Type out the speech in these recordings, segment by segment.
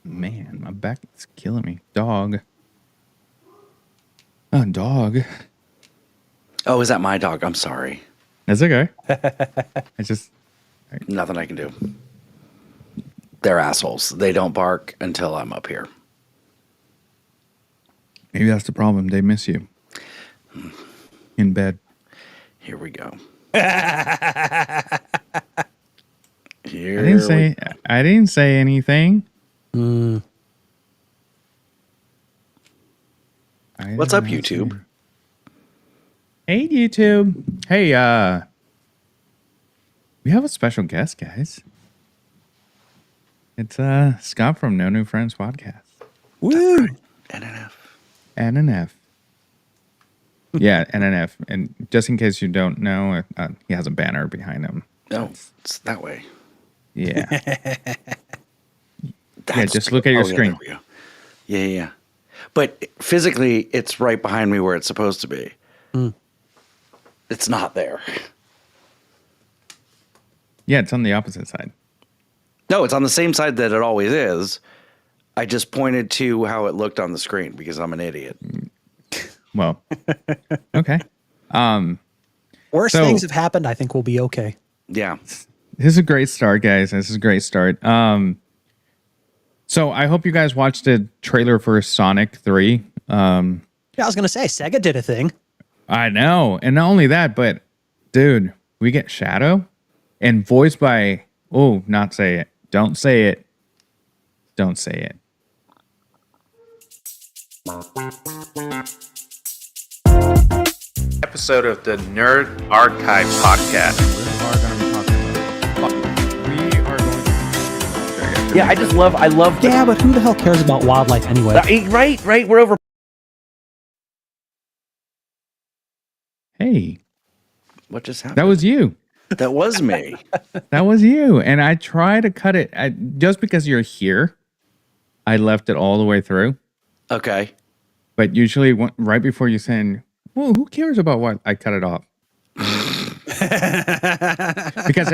Man, my back is killing me. Dog. Dog. Oh, is that my dog? I'm sorry. That's okay. I just... Nothing I can do. They're assholes. They don't bark until I'm up here. Maybe that's the problem. They miss you. In bed. Here we go. I didn't say anything. What's up, YouTube? Hey, YouTube. Hey, we have a special guest, guys. It's Scott from No New Friends Podcast. Woo! Right. NNF. Yeah, NNF. And just in case you don't know, he has a banner behind him. No, it's that way. Yeah. Yeah, just look at your screen. Yeah, yeah. But physically, it's right behind me where it's supposed to be. It's not there. Yeah, it's on the opposite side. No, it's on the same side that it always is. I just pointed to how it looked on the screen because I'm an idiot. Well, okay. Worse things have happened. I think we'll be okay. Yeah. This is a great start, guys. This is a great start. So I hope you guys watched the trailer for Sonic 3. Yeah, I was going to say, Sega did a thing. I know. And not only that, but dude, we get Shadow and voiced by, not say it. Don't say it. Don't say it. Episode of the Nerd Archive Podcast. Yeah, I love. Yeah, but who the hell cares about wildlife anyway? Right. We're over. Hey. What just happened? That was you. That was me. That was you. And I try to cut it. Just because you're here, I left it all the way through. Okay. But usually right before you send, well, who cares about what? I cut it off. Because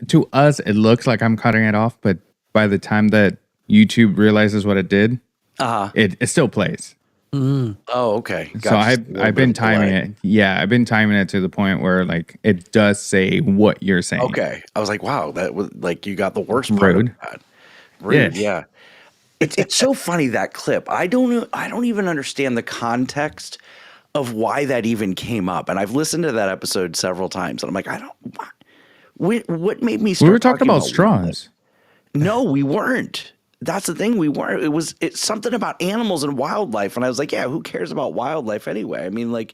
to us, it looks like I'm cutting it off. But by the time that YouTube realizes what it did, it still plays. Oh, okay. Gotcha. So I've been timing it. Yeah, I've been timing it to the point where like it does say what you're saying. Okay. I was like, wow, that was like you got the worst part of that. Rude, yeah. It's so funny, that clip. I don't even understand the context of why that even came up. And I've listened to that episode several times and I'm like, what made me start We were talking about straws. No, we weren't. That's the thing. We weren't. It's something about animals and wildlife. And I was like, yeah, who cares about wildlife anyway? I mean, like,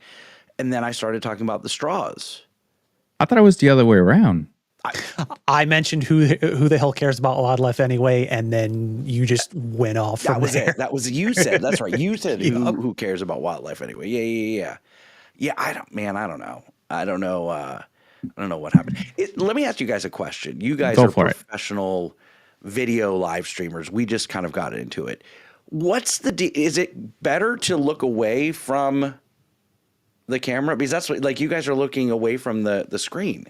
and then I started talking about the straws. I thought it was the other way around. I mentioned who the hell cares about wildlife anyway, and then you just went off from there. That was you said. That's right. You said who cares about wildlife anyway. Yeah. Yeah, I don't know. I don't know what happened. Let me ask you guys a question. You guys are professional video live streamers. We just kind of got into it. Is it better to look away from the camera? Because that's what, like, you guys are looking away from the screen.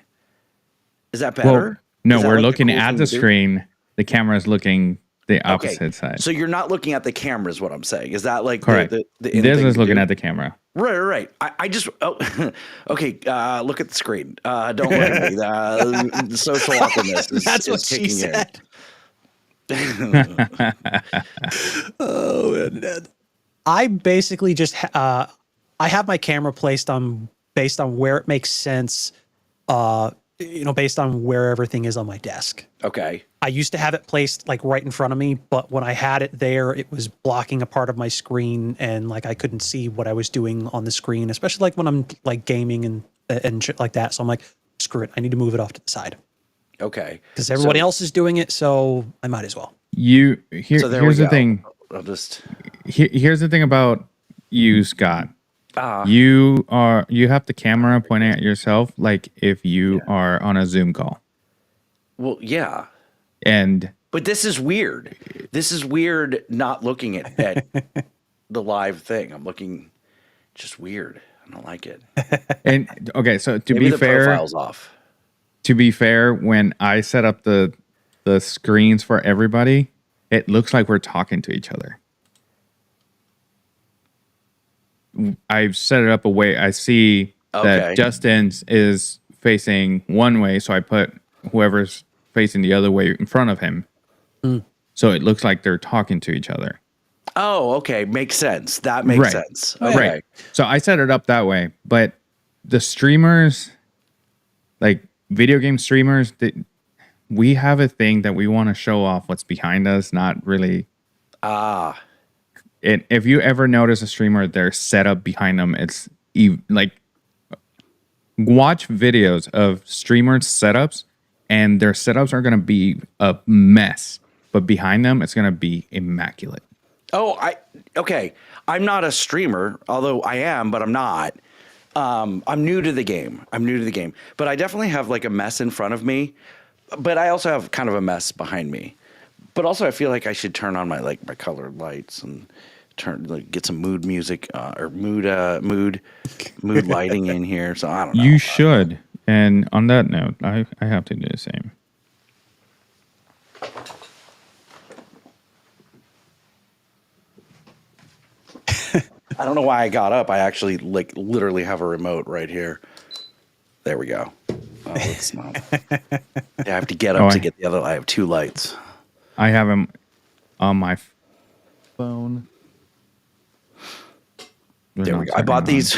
Is that better? Well, no, we're looking at the screen. The camera is looking the opposite side. So you're not looking at the camera is what I'm saying. Is that like correct? This is looking at the camera. Right. I just okay. Look at the screen. Don't look at me. The social awkwardness is that's what kicking she said. I basically just I have my camera placed on based on where it makes sense. Based on where everything is on my desk. Okay. I used to have it placed like right in front of me, but when I had it there, it was blocking a part of my screen and like I couldn't see what I was doing on the screen, especially like when I'm like gaming and shit like that. So I'm like, screw it. I need to move it off to the side. Okay. Because everybody else is doing it, so I might as well. Here's the thing. Here's the thing about you, Scott. You have the camera pointing at yourself like if you are on a Zoom call. Well, yeah. But this is weird. This is weird not looking at the live thing. I'm looking just weird. I don't like it. And okay, so to Maybe be fair, profile's off. To be fair, when I set up the screens for everybody, it looks like we're talking to each other. I've set it up a way. I see that Justin's is facing one way, so I put whoever's facing the other way in front of him. So it looks like they're talking to each other. Oh, okay. Makes sense. That makes sense. Okay. Right. So I set it up that way. But the streamers, like video game streamers, we have a thing that we want to show off what's behind us, not really. If you ever notice a streamer, their setup behind them, it's like watch videos of streamers' setups, and their setups are going to be a mess, but behind them, it's going to be immaculate. Oh, okay. I'm not a streamer, although I am, but I'm not. I'm new to the game. But I definitely have like a mess in front of me, but I also have kind of a mess behind me. But also, I feel like I should turn on my colored lights and get some mood music or mood lighting in here. So I don't know. You should. And on that note, I have to do the same. I don't know why I got up. I actually literally have a remote right here. There we go. Oh, it's not. I have to get up to get the other. I have two lights. I have them on my phone. There we go. I bought these.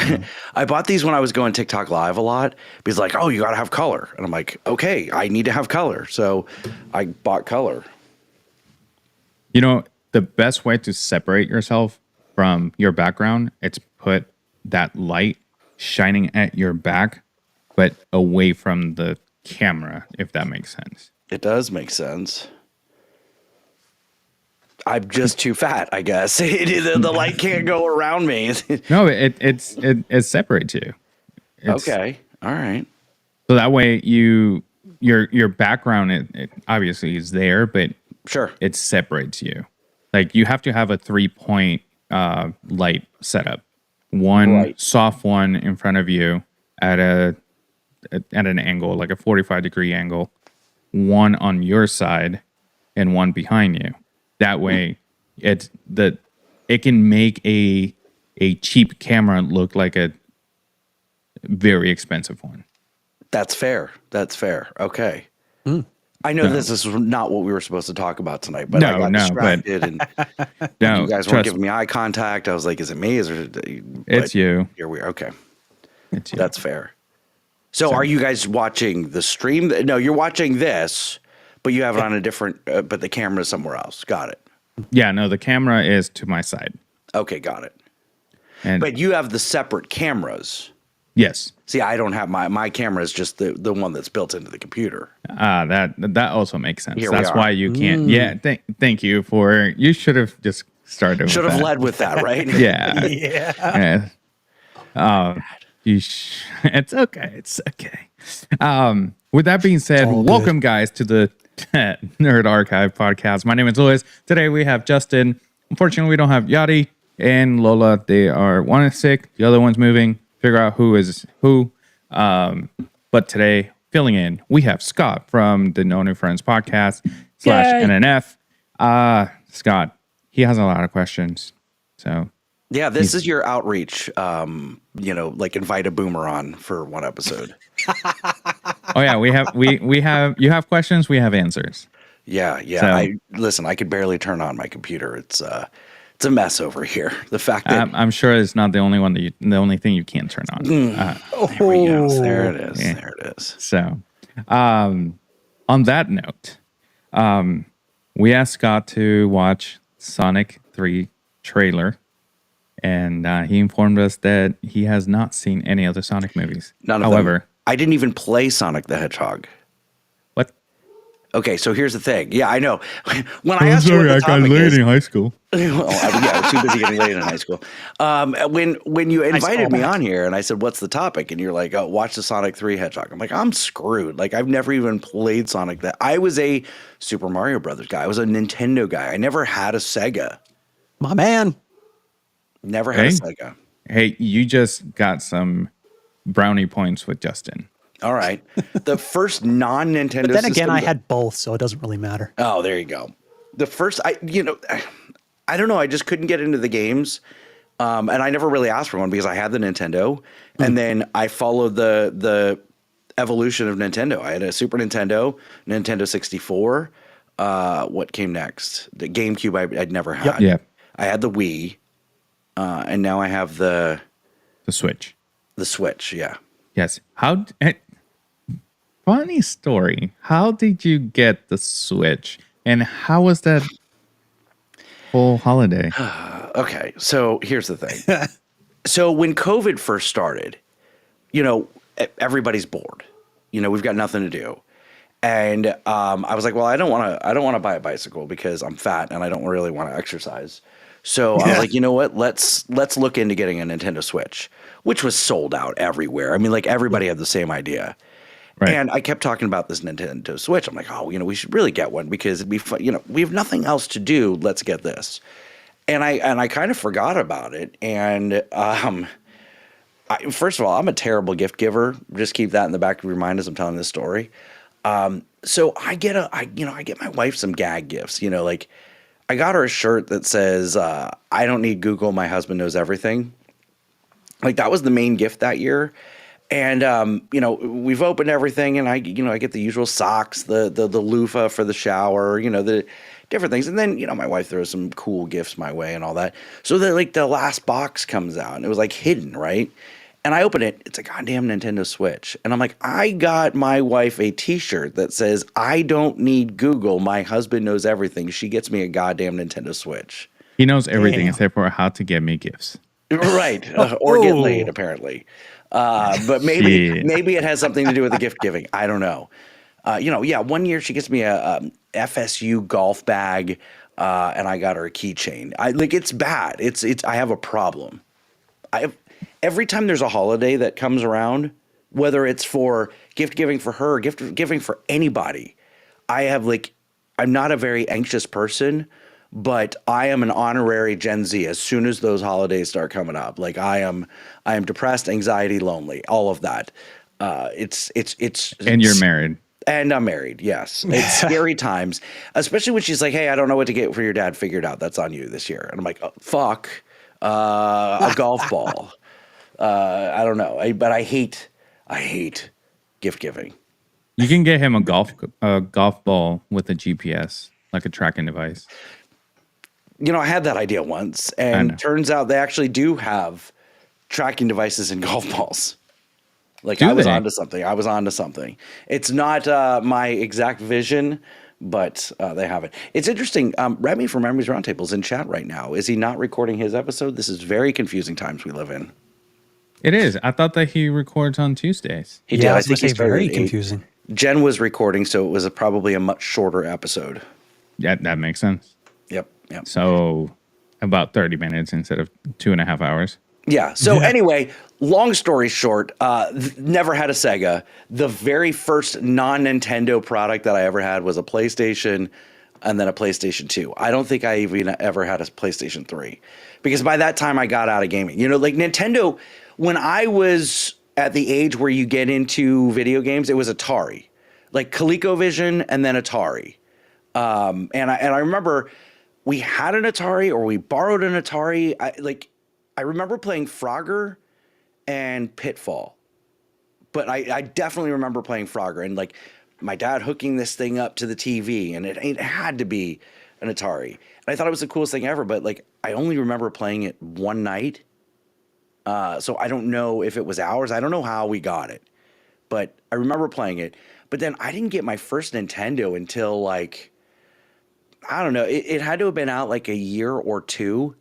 I bought these when I was going TikTok live a lot because you got to have color. And I'm like, okay, I need to have color. So I bought color. You know, the best way to separate yourself from your background, it's put that light shining at your back, but away from the camera, if that makes sense. It does make sense. I'm just too fat, I guess. The light can't go around me. No, it separates you. Okay, all right. So that way your background it obviously is there, but sure, it separates you. Like you have to have a 3-point light setup. One soft one in front of you at an angle, like a 45-degree angle. One on your side, and one behind you. That way, it can make a cheap camera look like a very expensive one. That's fair. Okay. I know this is not what we were supposed to talk about tonight, but I got distracted and you guys weren't giving me eye contact. I was like, is it me? It's you. Here we are. Okay. It's you. That's fair. So are you guys watching the stream? No, you're watching this, but you have it on a different, but the camera is somewhere else. Got it. Yeah, no, the camera is to my side. Okay, got it. But you have the separate cameras. Yes. See, I don't have my camera is just the one that's built into the computer. That also makes sense. That's why you can't. Yeah, thank you for. You should have just started. Should have led with that, right? Yeah. Yeah. It's okay. It's okay. With that being said, welcome guys to the Nerd Archive podcast. My name is Louis. Today we have Justin. Unfortunately, we don't have Yadi and Lola. One is sick, the other one's moving. Figure out who is who. But today, filling in, we have Scott from the No New Friends podcast / NNF. Scott, he has a lot of questions. So yeah, this is your outreach. Invite a boomer on for one episode. Oh yeah, we have you have questions, we have answers. Yeah. So, I could barely turn on my computer. It's a mess over here. The fact that I'm sure it's not the only one the only thing you can't turn on. There we go. There it is. Yeah. There it is. So, on that note, we asked Scott to watch Sonic 3 trailer, and he informed us that he has not seen any other Sonic movies. None of them. I didn't even play Sonic the Hedgehog. What? Okay, so here's the thing. Yeah, I know. When I asked you what the topic I got laid in high school. Well, I was too busy getting laid in high school. When you invited me on here and I said, what's the topic? And you're like, oh, watch the Sonic 3 Hedgehog. I'm like, I'm screwed. Like, I've never even played Sonic. I was a Super Mario Brothers guy. I was a Nintendo guy. I never had a Sega. My man. Never had a Sega. Hey, you just got some brownie points with Justin. All right. The first non-Nintendo But then again, I had both, so it doesn't really matter. Oh, there you go. the first, I don't know. I just couldn't get into the games. And I never really asked for one because I had the Nintendo, and then I followed the evolution of Nintendo. I had a Super Nintendo, Nintendo 64. What came next? The GameCube I'd never had. Yeah. I had the Wii, and now I have the Switch. The Switch, yeah. Yes. Funny story. How did you get the Switch, and how was that whole holiday? Okay, so here's the thing. So when COVID first started, everybody's bored. We've got nothing to do. And I was like, well, I don't want to buy a bicycle because I'm fat and I don't really want to exercise. So I was like, you know what? Let's look into getting a Nintendo Switch, which was sold out everywhere. I mean, like everybody had the same idea. Right. And I kept talking about this Nintendo Switch. I'm like, oh, we should really get one because it'd be fun. We have nothing else to do. Let's get this. And I kind of forgot about it. And first of all, I'm a terrible gift giver. Just keep that in the back of your mind as I'm telling this story. So I get my wife some gag gifts. Like I got her a shirt that says, "I don't need Google. My husband knows everything." Like that was the main gift that year. And we've opened everything, and I get the usual socks, the loofah for the shower, the different things. And then, my wife throws some cool gifts my way and all that. So the last box comes out, and it was like hidden, right? And I open it, it's a goddamn Nintendo Switch. And I'm like, I got my wife a t-shirt that says, "I don't need Google. My husband knows everything." She gets me a goddamn Nintendo Switch. He knows everything except for how to get me gifts. Right. Or get laid, apparently. But maybe it has something to do with the gift giving. I don't know. One year she gets me a FSU golf bag, and I got her a keychain. It's bad. I have a problem. Every time there's a holiday that comes around, whether it's for gift giving for her, or gift giving for anybody, I'm not a very anxious person, but I am an honorary Gen Z as soon as those holidays start coming up. Like I am depressed, anxiety, lonely, all of that. And you're married. And I'm married, yes. It's scary times, especially when she's like, "Hey, I don't know what to get for your dad. Figure it out. That's on you this year." And I'm like, "Oh, fuck, a golf ball." I don't know, but I hate gift giving. You can get him a golf ball with a GPS, like a tracking device. I had that idea once, and turns out they actually do have tracking devices in golf balls. Like I was onto something. It's not my exact vision, but they have it. It's interesting. Remy from Remy's Roundtable is in chat right now. Is he not recording his episode? This is very confusing times we live in. It is. I thought that he records on Tuesdays. He did. I think he's very confusing. Jen was recording, so it was probably a much shorter episode. Yeah, that makes sense. Yep. So about 30 minutes instead of 2.5 hours. Yeah. So anyway, long story short, never had a Sega. The very first non-Nintendo product that I ever had was a PlayStation and then a PlayStation 2. I don't think I even ever had a PlayStation 3 because by that time I got out of gaming. Like Nintendo, when I was at the age where you get into video games, it was Atari, like ColecoVision and then Atari. And I remember we had an Atari or we borrowed an Atari. I remember playing Frogger and Pitfall, but I definitely remember playing Frogger and like my dad hooking this thing up to the TV, and it had to be an Atari. And I thought it was the coolest thing ever, but like I only remember playing it one night. So I don't know if it was ours. I don't know how we got it, but I remember playing it. But then I didn't get my first Nintendo until like, I don't know. It had to have been out like a year or two.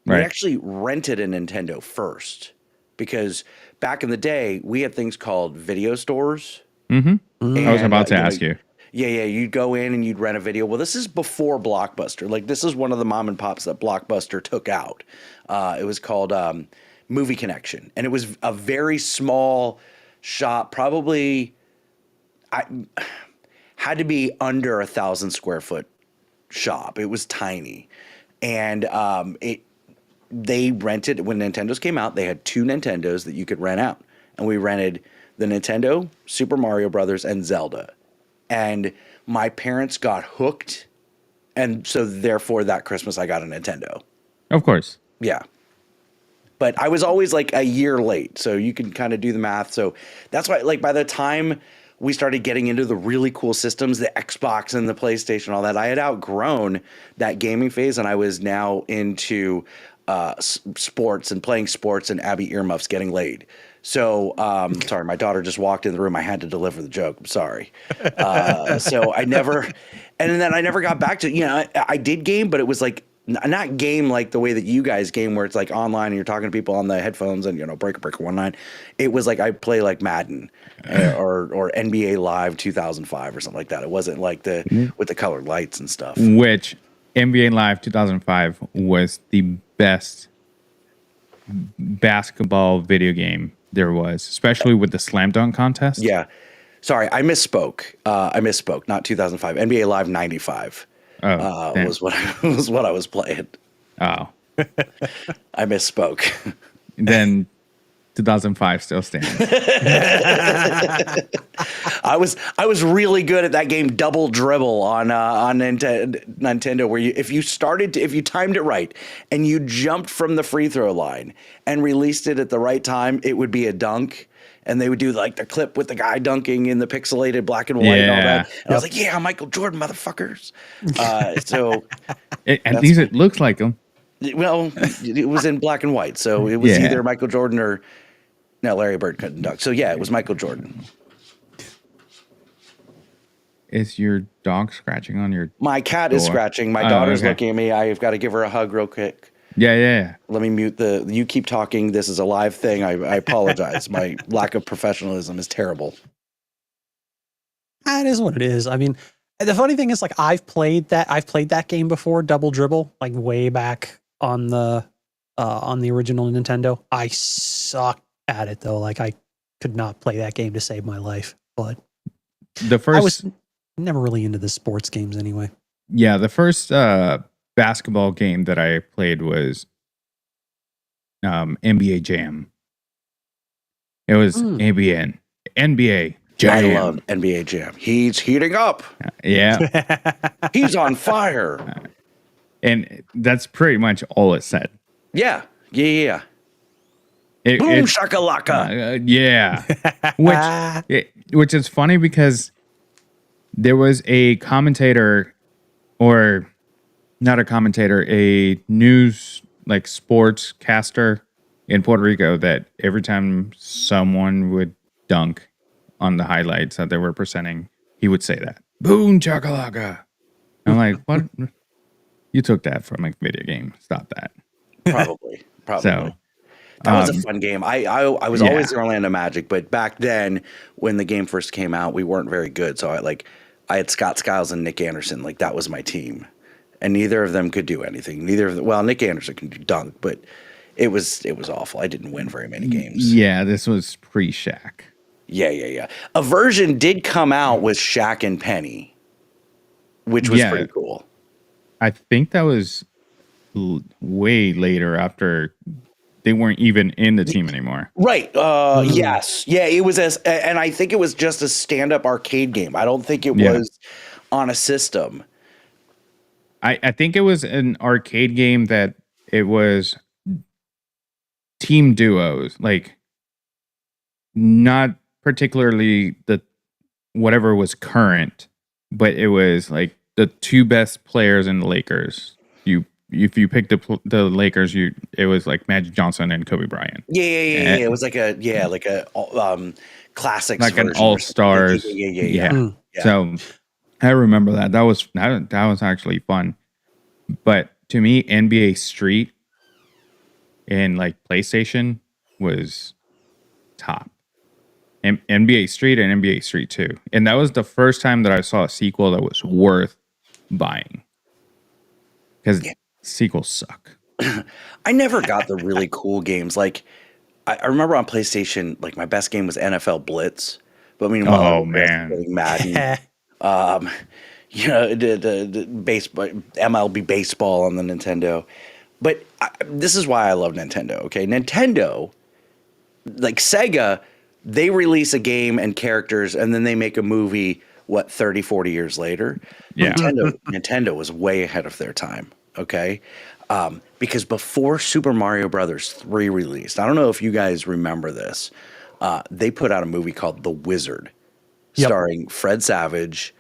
Right. We actually rented a Nintendo first because back in the day, we had things called video stores. Mm-hmm. And, I was about to ask you. Yeah. You'd go in and you'd rent a video. Well, this is before Blockbuster. Like this is one of the mom and pops that Blockbuster took out. It was called Movie Connection. And it was a very small shop, probably had to be under 1,000 square foot shop. It was tiny. And they rented, when Nintendos came out, they had 2 Nintendos that you could rent out. And we rented the Nintendo, Super Mario Brothers, and Zelda. And my parents got hooked And so therefore that Christmas I got a Nintendo. Of course. Yeah. But I was always like a year late. So you can kind of do the math. So that's why, like, by the time we started getting into the really cool systems, the Xbox and the PlayStation, all that, I had outgrown that gaming phase, and I was now into sports and playing sports and Abby earmuffs getting laid. So, sorry, my daughter just walked in the room. I had to deliver the joke. I'm sorry. So I never, and then I never got back to, I did game, but it was like, not game like the way that you guys game where it's like online and you're talking to people on the headphones and, breaker 1-9. It was like I play like Madden or NBA Live 2005 or something like that. It wasn't like with the colored lights and stuff. Which NBA Live 2005 was the best basketball video game there was, especially with the slam dunk contest. Yeah. Sorry, I misspoke. Not 2005. NBA Live 95. Was what I was playing. Oh. I misspoke. Then 2005 still stands. I was really good at that game Double Dribble on Nintendo, where if you timed it right and you jumped from the free throw line and released it at the right time, it would be a dunk. And they would do like the clip with the guy dunking in the pixelated black and white and all that. And I was like, yeah, Michael Jordan, motherfuckers. At least it looks like him. Well, it was in black and white. So it was either Michael Jordan or Larry Bird couldn't dunk. So yeah, it was Michael Jordan. Is your dog scratching on your My cat is scratching. My daughter's looking at me. I've got to give her a hug real quick. Yeah. Let me mute you keep talking. This is a live thing. I apologize. My lack of professionalism is terrible. It is what it is. I mean, the funny thing is, like, I've played that game before, Double Dribble, like way back on the original Nintendo. I suck at it though. Like, I could not play that game to save my life. But I was never really into the sports games anyway. Yeah, the first basketball game that I played was NBA Jam. It was NBA Jam. I love NBA Jam. He's heating up. Yeah. He's on fire. And that's pretty much all it said. Yeah. Boom shakalaka. Yeah. Which is funny because there was a commentator, or not a commentator, a news like sports caster in Puerto Rico, that every time someone would dunk on the highlights that they were presenting, he would say that. Boom chakalaka. I'm like, what? You took that from a video game. Stop that. Probably. So, that was a fun game. I was always the Orlando Magic, but back then when the game first came out, we weren't very good. So I had Scott Skiles and Nick Anderson. Like, that was my team. And neither of them could do anything. Nick Anderson can do dunk, but it was awful. I didn't win very many games. Yeah, this was pre-Shaq. Yeah. A version did come out with Shaq and Penny, which was pretty cool. I think that was way later, after they weren't even in the team anymore. Right. Yes. Yeah, it was and I think it was just a stand-up arcade game. I don't think it was on a system. I think it was an arcade game that it was team duos, like not particularly the whatever was current, but it was like the two best players in the Lakers. If you picked the Lakers, it was like Magic Johnson and Kobe Bryant. Yeah. It was like a classics, like an all-stars. Yeah. So I remember that. That was actually fun. But to me, NBA Street and like PlayStation was top. NBA Street and NBA Street 2. And that was the first time that I saw a sequel that was worth buying. Because sequels suck. I never got the really cool games. Like, I remember on PlayStation, like, my best game was NFL Blitz. But meanwhile, Madden. The baseball, MLB baseball on the Nintendo. But this is why I love Nintendo. Okay, Nintendo, like Sega, they release a game and characters, and then they make a movie 30, 40 years later. Yeah. Nintendo was way ahead of their time. Okay. Because before Super Mario Brothers 3 released, I don't know if you guys remember this. They put out a movie called The Wizard, starring Fred Savage.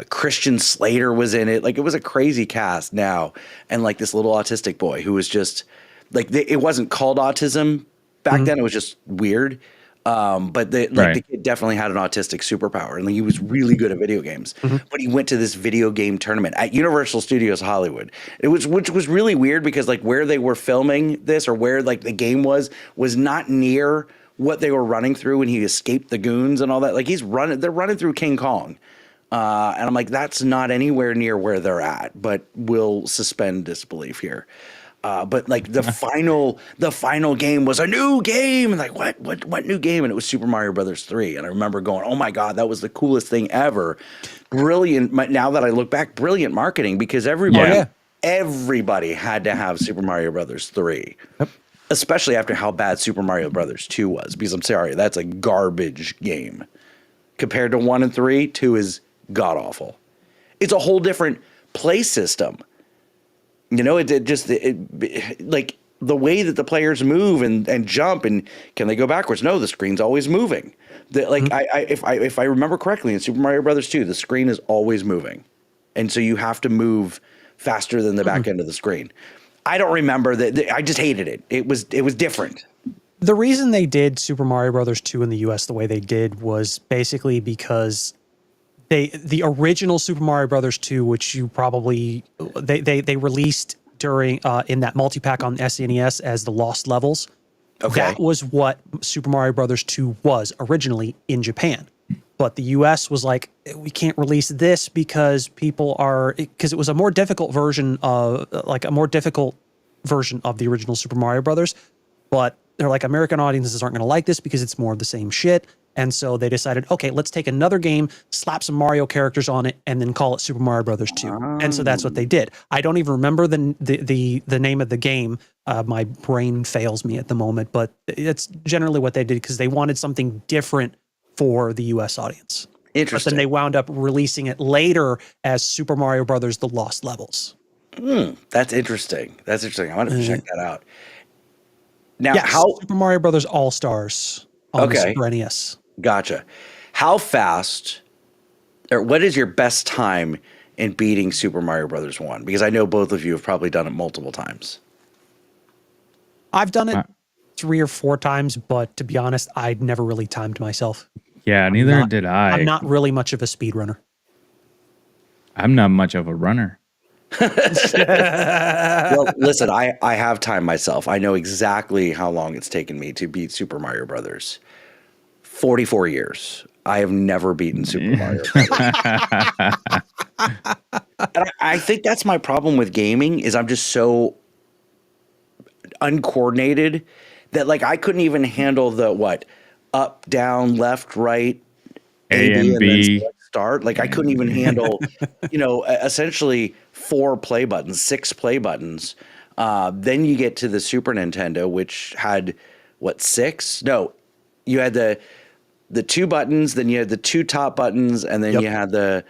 Christian Slater was in it. Like, it was a crazy cast now. And like this little autistic boy who was just like, it wasn't called autism back then. It was just weird. But the kid definitely had an autistic superpower, and he was really good at video games. But he went to this video game tournament at Universal Studios Hollywood. Which was really weird because like where they were filming this, or where like the game was not near what they were running through when he escaped the goons and all that. Like they're running through King Kong. And I'm like, that's not anywhere near where they're at, but we'll suspend disbelief here. But like the final game was a new game, and like what new game? And it was Super Mario Brothers 3. And I remember going, oh my God, that was the coolest thing ever. Brilliant. Now that I look back, brilliant marketing, because everybody had to have Super Mario Brothers 3. Especially after how bad Super Mario Brothers 2 was, because I'm sorry, that's a garbage game. Compared to 1 and 3, 2 is god awful. It's a whole different play system. You know, it like the way that the players move and jump, and can they go backwards? No, the screen's always moving. If I remember correctly, in Super Mario Brothers 2, the screen is always moving, and so you have to move faster than the back end of the screen. I don't remember that. I just hated it. It was different. The reason they did Super Mario Brothers 2 in the US the way they did was basically because the original Super Mario Brothers 2, which you probably they released during in that multi-pack on SNES as the Lost Levels. Okay. That was what Super Mario Brothers 2 was originally in Japan. But the US was like, we can't release this because it was a more difficult version of the original Super Mario Brothers. But they're like, American audiences aren't going to like this because it's more of the same shit. And so they decided, okay, let's take another game, slap some Mario characters on it, and then call it Super Mario Brothers 2. And so that's what they did. I don't even remember the name of the game. My brain fails me at the moment, but it's generally what they did because they wanted something different for the US audience. Interesting. But then they wound up releasing it later as Super Mario Brothers: The Lost Levels. That's interesting. I want to check that out. Now, Super Mario Brothers All Stars on the Super NES. Gotcha. How fast, or what is your best time in beating Super Mario Brothers 1? Because I know both of you have probably done it multiple times. I've done it 3 or 4 times, but to be honest, I'd never really timed myself. Yeah, neither did I. I'm not really much of a speedrunner. I'm not much of a runner. Well, listen, I have timed myself. I know exactly how long it's taken me to beat Super Mario Brothers. 44 years. I have never beaten Super Mario Brothers. And I think that's my problem with gaming is I'm just so uncoordinated that like I couldn't even handle the up, down, left, right, A and B, then start. Like I couldn't even handle, essentially 4 play buttons, 6 play buttons. Then you get to the Super Nintendo, which had 6? No, you had the 2 buttons, then you had the 2 top buttons, and then you had the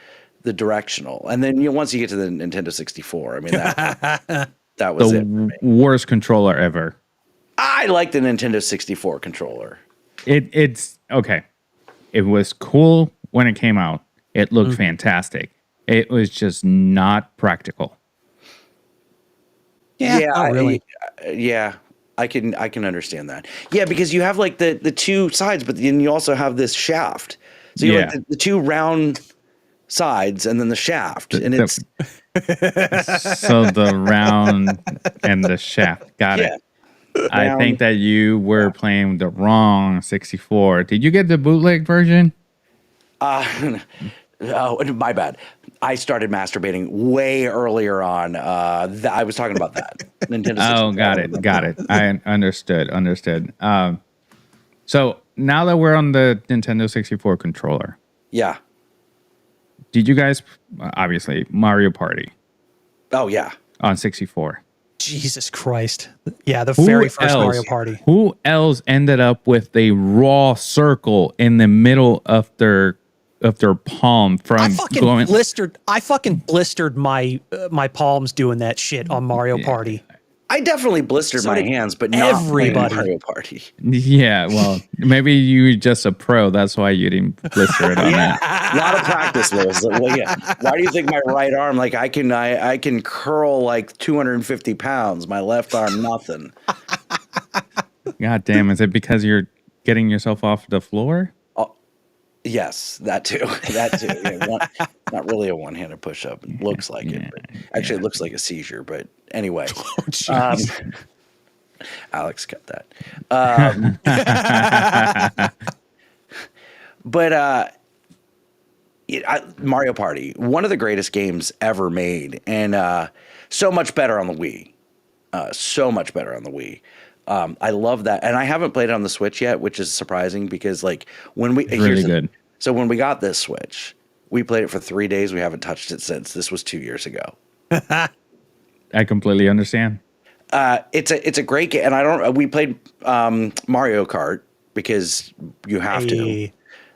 directional. And then once you get to the Nintendo 64, I mean that was the worst controller ever. I like the Nintendo 64 controller. It's okay. It was cool when it came out. It looked fantastic. It was just not practical. Yeah, really. I can understand that. Yeah, because you have like the 2 sides, but then you also have this shaft. So you have like the 2 round sides and then the shaft, and it's so the round and the shaft. Got it. I think that you were playing the wrong 64. Did you get the bootleg version? Oh, my bad. I started masturbating way earlier on. I was talking about that. Nintendo 64. Oh, got it. I understood. So now that we're on the Nintendo 64 controller. Yeah. Did you guys, obviously, Mario Party? Oh, yeah. On 64. Jesus Christ. Yeah, the very first Mario Party. Who else ended up with a raw circle in the middle of their of their palm from I fucking blistered my palms doing that shit on Mario Party. I definitely blistered my hands, but not everybody. Mario Party. Yeah, well, maybe you just a pro. That's why you didn't blister it on that. A lot of practice, Liz. Well, yeah. Why do you think my right arm, like I can curl like 250 pounds, my left arm not?ing. God damn, is it because you're getting yourself off the floor? Yes, that too. That too. Yeah, not really a one-handed push-up. It looks like it. But actually, it looks like a seizure. But anyway, Alex, cut that. But Mario Party, one of the greatest games ever made, and so much better on the Wii. So much better on the Wii. I love that, and I haven't played it on the Switch yet, which is surprising because like when we really good. So when we got this Switch, we played it for 3 days. We haven't touched it since. This was 2 years ago. I completely understand. It's a great game, and we played Mario Kart because you have to.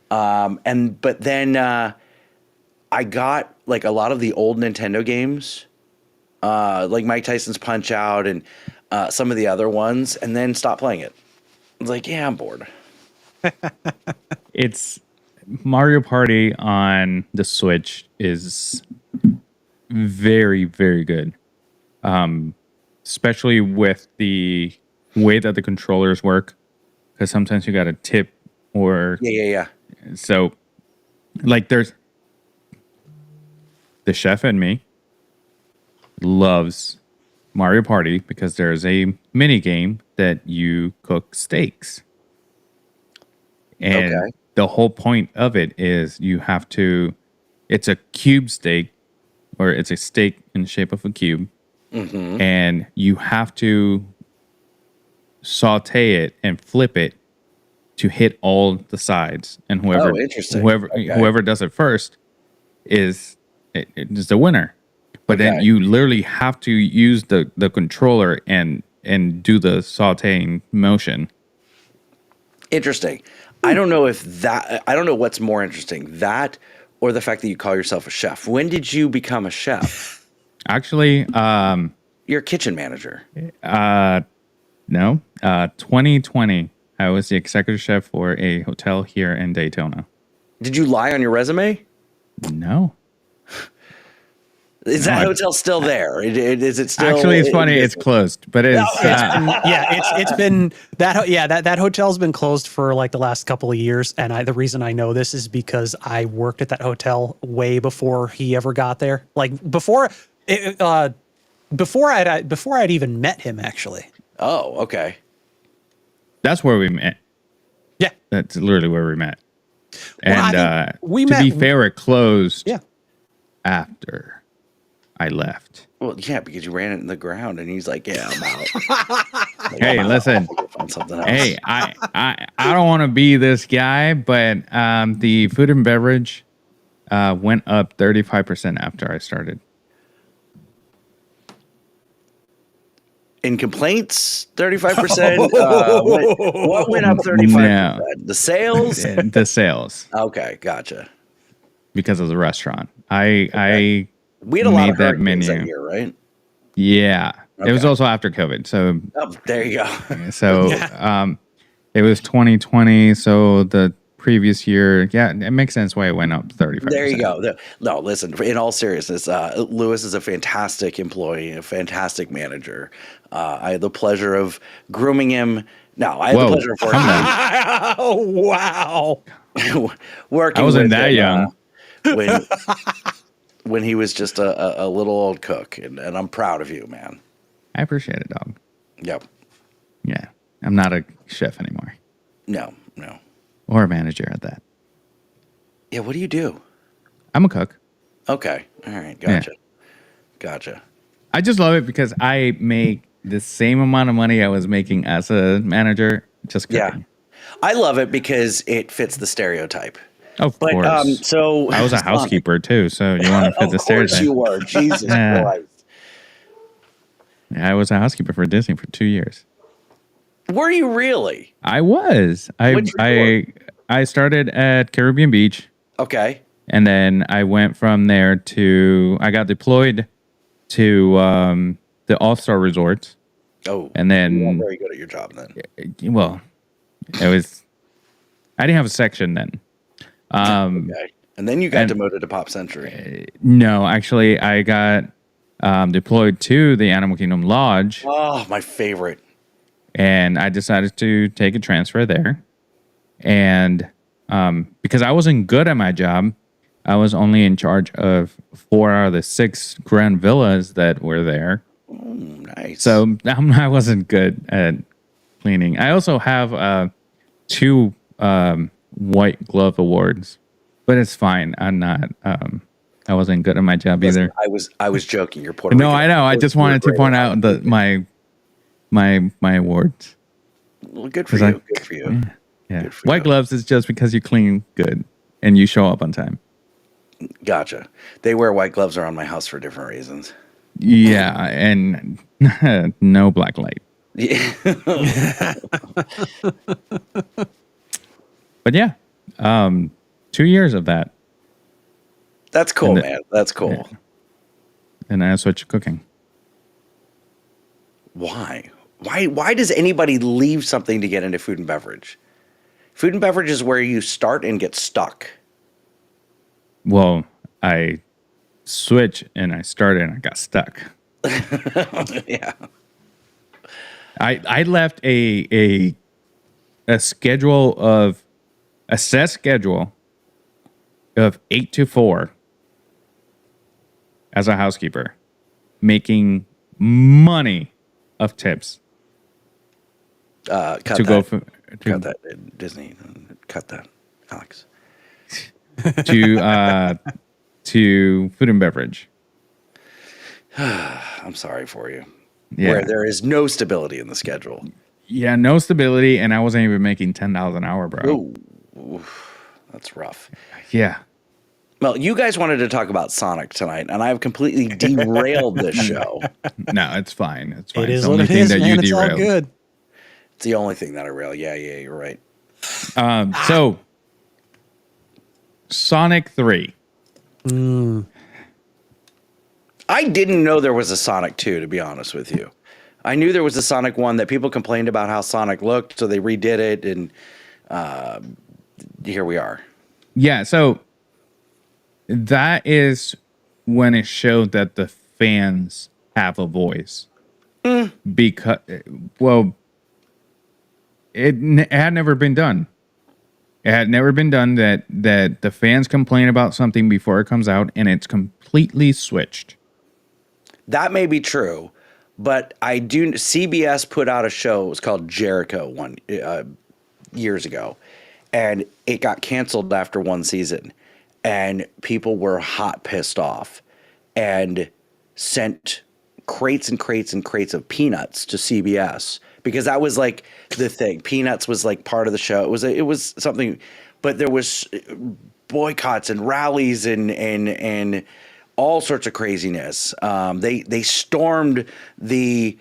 But then I got like a lot of the old Nintendo games, like Mike Tyson's Punch Out and some of the other ones, and then stopped playing it. I was like, yeah, I'm bored. It's Mario Party on the Switch is very, very good. Especially with the way that the controllers work, because sometimes you got to tip or yeah. So, like, there's the chef in me loves Mario Party because there's a mini game that you cook steaks, and the whole point of it is you have to. It's a cube steak, or it's a steak in the shape of a cube. Mm-hmm. And you have to saute it and flip it to hit all the sides. And whoever does it first is the winner. But then you literally have to use the controller and do the sauteing motion. Interesting. I don't know what's more interesting, that or the fact that you call yourself a chef. When did you become a chef? Actually, you're a kitchen manager. No. 2020, I was the executive chef for a hotel here in Daytona. Did you lie on your resume? No. Is that hotel still there? Is it still? Actually, it's funny. It's closed, but it's been that hotel's been closed for like the last couple of years. And the reason I know this is because I worked at that hotel way before he ever got there. Like before I'd even met him, actually. Oh, okay. That's where we met. Yeah, that's literally where we met. And to be fair, it closed. Yeah. After I left. Well, yeah, because you ran it in the ground, and he's like, "Yeah, I'm out." Like, hey, listen. Hey, I don't want to be this guy, but the food and beverage went up 35% after I started. In complaints, 35%. What went up 35%? No. The sales. The sales. Okay, gotcha. Because of the restaurant, we had a lot of hurricanes that year, right? Yeah. Okay. It was also after COVID. So there you go. So it was 2020. So the previous year, it makes sense why it went up 35%. There you go. No, listen, in all seriousness, Lewis is a fantastic employee, a fantastic manager. I had the pleasure of grooming him. No, I had the pleasure of working. Oh, wow. Working. I wasn't that young. When he was just a little old cook, and I'm proud of you, man. I appreciate it, dog. Yep. Yeah. I'm not a chef anymore. No. Or a manager at that. Yeah, what do you do? I'm a cook. Okay. All right. Gotcha. Yeah. Gotcha. I just love it because I make the same amount of money I was making as a manager just cooking. Yeah. I love it because it fits the stereotype. Of course. So I was a housekeeper too, so you want to fit the stereotype. Of course you were. Jesus Christ. I was a housekeeper for Disney for 2 years. Were you really? I was. I started at Caribbean Beach. Okay. And then I went from there to, I got deployed to the All-Star Resorts. Oh, and then you weren't very good at your job then. Well, I didn't have a section then. Okay. And then you got demoted to Pop Century. No, actually, I got deployed to the Animal Kingdom Lodge. Oh, my favorite. And I decided to take a transfer there. And because I wasn't good at my job, I was only in charge of 4 out of the 6 grand villas that were there. Oh, nice. So I wasn't good at cleaning. I also have 2 white glove awards, but it's fine. I'm not. I wasn't good at my job either. I was joking. You're Puerto Rican. No, I know. I just wanted to point out my awards. Well, good for you. Good for you. Yeah. Good for white gloves is just because you clean good and you show up on time. Gotcha. They wear white gloves around my house for different reasons. Yeah, and no black light. Yeah. But yeah, 2 years of that. That's cool, man. That's cool. Yeah. And I switched to cooking. Why? Why does anybody leave something to get into food and beverage? Food and beverage is where you start and get stuck. Well, I switched and I started and I got stuck. Yeah. I left a schedule of a set schedule of 8 to 4 as a housekeeper, making money of tips. Cut that, Disney. Cut that, Alex. to food and beverage. I'm sorry for you. Yeah. Where there is no stability in the schedule. Yeah, no stability, and I wasn't even making $10 an hour, bro. Ooh, that's rough. Yeah. Well, you guys wanted to talk about Sonic tonight, and I've completely derailed this show. No, it's fine. It's fine. It is what it is, man. It's all good. It's the only thing that I rail. Yeah, you're right. So, Sonic 3. I didn't know there was a Sonic 2, to be honest with you. I knew there was a Sonic 1 that people complained about how Sonic looked, so they redid it, and here we are. Yeah, so that is when it showed that the fans have a voice. Because, well, it had never been done. It had never been done that the fans complain about something before it comes out, and it's completely switched. That may be true, but CBS put out a show. It was called Jericho years ago, and it got canceled after 1 season, and people were hot pissed off, and sent crates and crates and crates of peanuts to CBS because that was like the thing. Peanuts was like part of the show. It was something, but there was boycotts and rallies and all sorts of craziness. They stormed the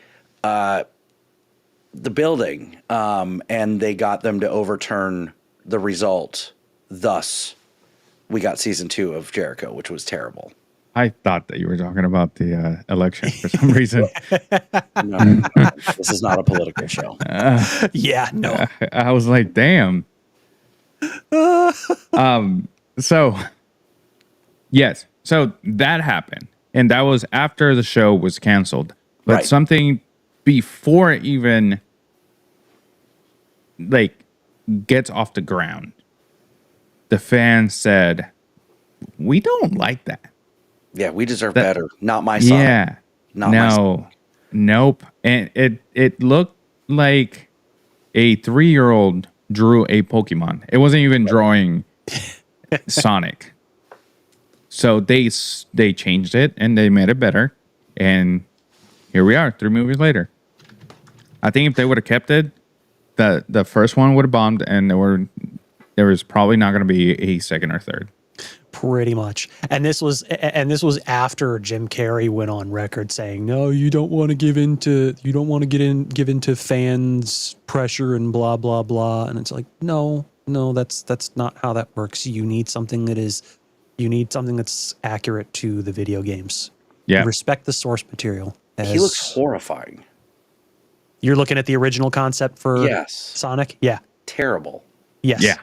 building, and they got them to overturn the result. Thus, we got season 2 of Jericho, which was terrible. I thought that you were talking about the election for some reason. No. This is not a political show. Yeah, no. I was like, damn. So, yes. So that happened. And that was after the show was canceled. But Right. something before it even, gets off the ground. The fans said, we don't like that. Yeah, we deserve better. Not my son. Yeah. Not my son. Nope. And it looked like a 3-year-old drew a Pokemon. It wasn't even drawing Sonic. So they changed it and they made it better. And here we are, 3 movies later. I think if they would have kept it, the first one would have bombed, and there was probably not going to be a second or third. Pretty much. And this was after Jim Carrey went on record saying, no, you don't want to give into fans' pressure and blah, blah, blah. And it's like, no, no, that's not how that works. You need something that's accurate to the video games. Yeah. Respect the source material. He looks horrifying. You're looking at the original concept for Yes. Sonic? Yeah. Terrible. Yes. Yeah.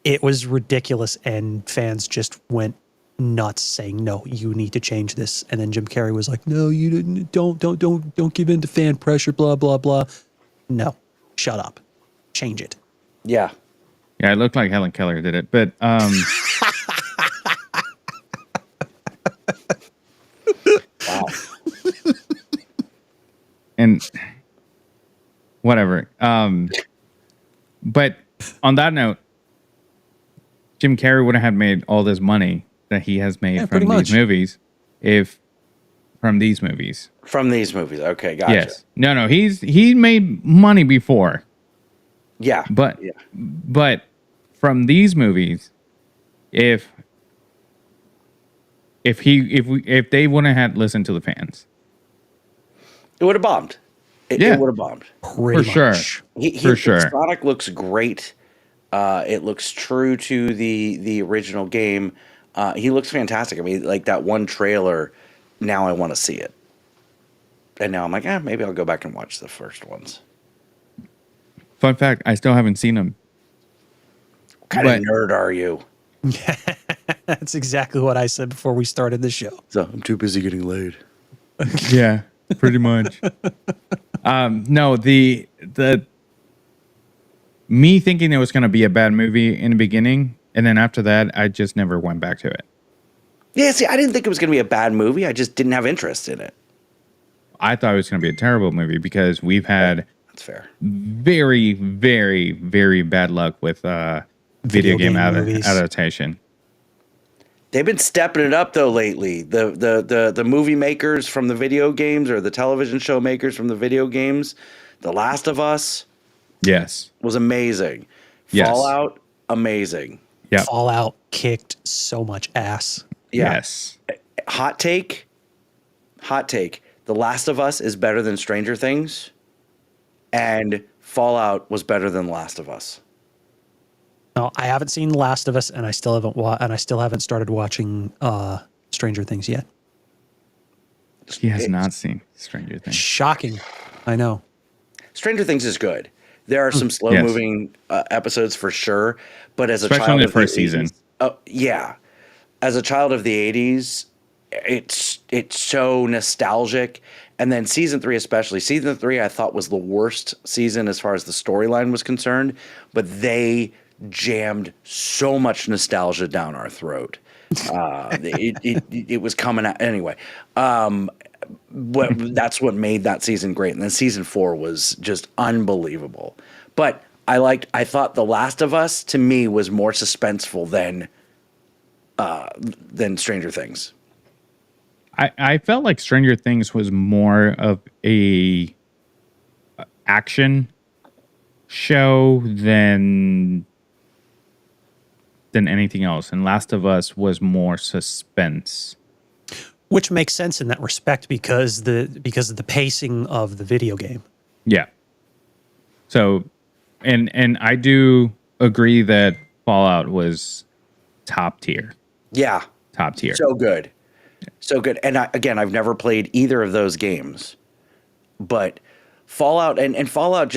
It was ridiculous, and fans just went nuts saying, no, you need to change this. And then Jim Carrey was like, no, you didn't, don't give in to fan pressure, blah, blah, blah. No, shut up. Change it. Yeah. Yeah, it looked like Helen Keller did it, but Wow. And whatever. But on that note, Jim Carrey would have made all this money that he has made from these movies from these movies. From these movies. Okay, gotcha. Yes. No, he made money before. Yeah. But from these movies, if they wouldn't have listened to the fans, it would have bombed. It would have bombed. For sure. For sure. Sonic looks great. It looks true to the original game. He looks fantastic. I mean, like that one trailer, now I want to see it. And now I'm like, maybe I'll go back and watch the first ones. Fun fact, I still haven't seen them. What kind of nerd are you? That's exactly what I said before we started the show. So I'm too busy getting laid. Yeah, pretty much. No, the me thinking it was going to be a bad movie in the beginning, and then after that, I just never went back to it. Yeah, see, I didn't think it was going to be a bad movie. I just didn't have interest in it. I thought it was going to be a terrible movie because we've had that's fair. Very, very, very bad luck with video game adaptation. They've been stepping it up though lately. The movie makers from the video games or the television show makers from the video games, The Last of Us, yes, was amazing. Yes. Fallout, amazing. Yeah, Fallout kicked so much ass. Yeah. Yes. Hot take. The Last of Us is better than Stranger Things, and Fallout was better than The Last of Us. No, I haven't seen The Last of Us, and I still haven't started watching Stranger Things yet. He has not seen Stranger Things. Shocking. I know. Stranger Things is good. There are some slow-moving episodes for sure, but as especially a child in the first season, as a child of the 80s, it's so nostalgic. And then season 3 especially. Season 3 I thought was the worst season as far as the storyline was concerned, but they jammed so much nostalgia down our throat. It was coming out anyway. That's what made that season great. And then season 4 was just unbelievable. But I thought The Last of Us to me was more suspenseful than Stranger Things. I felt like Stranger Things was more of a action show than anything else, and Last of Us was more suspense, which makes sense in that respect because of the pacing of the video game. Yeah. So, and I do agree that Fallout was top tier. Yeah, top tier. So good. So good. And I've never played either of those games, but Fallout and Fallout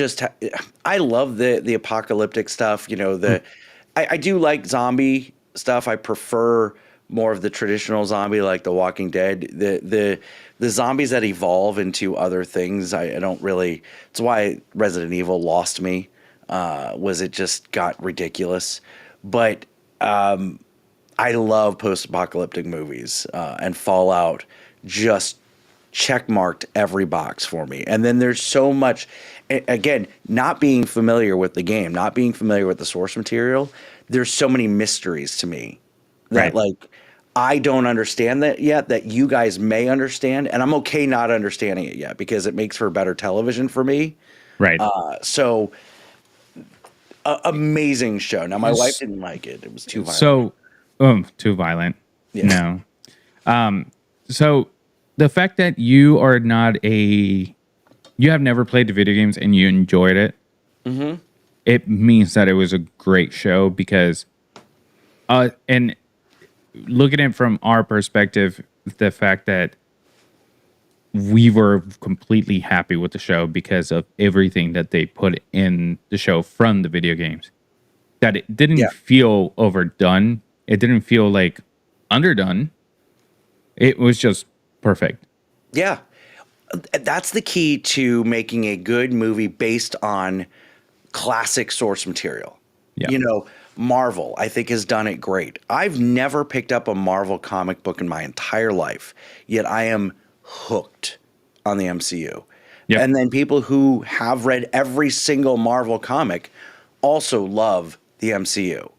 I love the apocalyptic stuff. You know, I do like zombie stuff. I prefer more of the traditional zombie, like The Walking Dead. The zombies that evolve into other things, I don't really. It's why Resident Evil lost me. Was it just got ridiculous? But I love post-apocalyptic movies, and Fallout just checkmarked every box for me. And then there's so much, again, not being familiar with the game, not being familiar with the source material, there's so many mysteries to me that I don't understand that yet, that you guys may understand, and I'm okay not understanding it yet because it makes for better television for me. Right. So amazing show. Now my wife didn't like it. It was too violent. So too violent. Yeah. No. So the fact that you have never played the video games and you enjoyed it, it means that it was a great show because, and looking at it from our perspective, the fact that we were completely happy with the show because of everything that they put in the show from the video games. That it didn't feel overdone. It didn't feel like underdone. It was just perfect. Yeah. That's the key to making a good movie based on classic source material. Yeah. You know, Marvel, I think, has done it great. I've never picked up a Marvel comic book in my entire life, yet I am hooked on the MCU. Yep. And then people who have read every single Marvel comic also love the MCU.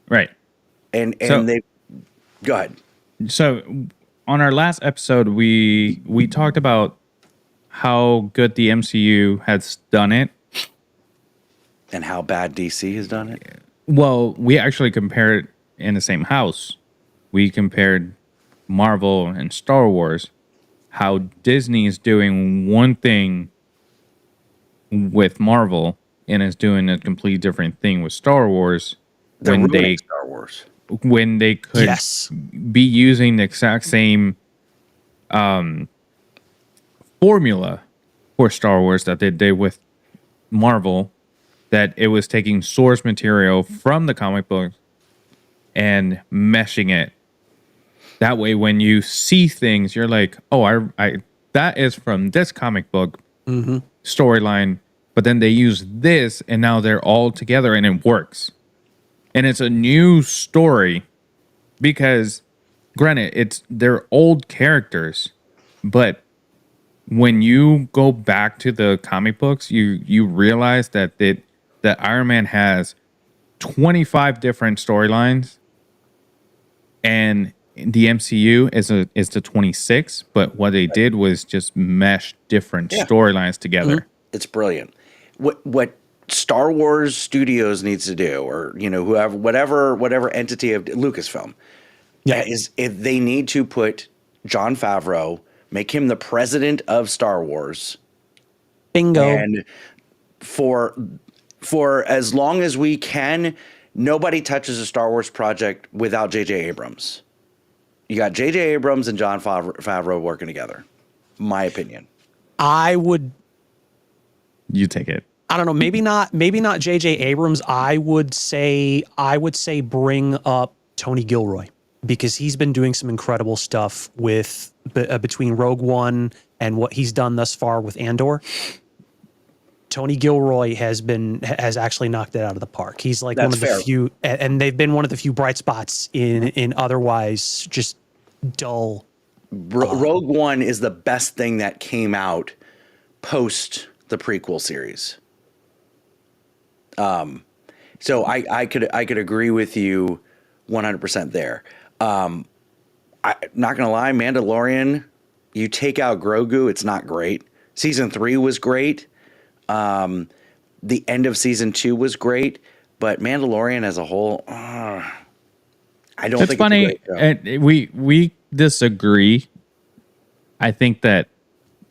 Right. And they go ahead. So on our last episode, we talked about how good the MCU has done it. And how bad DC has done it? Well, we actually compared in the same house. We compared Marvel and Star Wars. How Disney is doing one thing with Marvel and is doing a completely different thing with Star Wars. When they could be using the exact same formula for Star Wars that they did with Marvel, that it was taking source material from the comic book and meshing it. That way, when you see things, you're like, oh, I that is from this comic book storyline, but then they use this and now they're all together and it works. And it's a new story because, granted, they're old characters, but when you go back to the comic books, you realize that Iron Man has 25 different storylines, and the MCU is the 26. But what they did was just mesh different storylines together. It's brilliant. What Star Wars Studios needs to do, or whoever, whatever entity of Lucasfilm, is if they need to put Jon Favreau, make him the president of Star Wars. Bingo. And for as long as we can, nobody touches a Star Wars project without J.J. Abrams. You got J.J. Abrams and Jon Favreau working together. My opinion. I would. You take it. I don't know. Maybe not J.J. Abrams. I would say bring up Tony Gilroy, because he's been doing some incredible stuff with between Rogue One and what he's done thus far with Andor. Tony Gilroy has actually knocked it out of the park. He's like one of the few, and they've been one of the few bright spots in otherwise just dull. Rogue One is the best thing that came out post the prequel series. So I could agree with you 100% there. I'm not gonna lie, Mandalorian, you take out Grogu, it's not great. Season 3 was great. The end of season 2 was great, but Mandalorian as a whole, I don't think it's funny. We disagree. I think that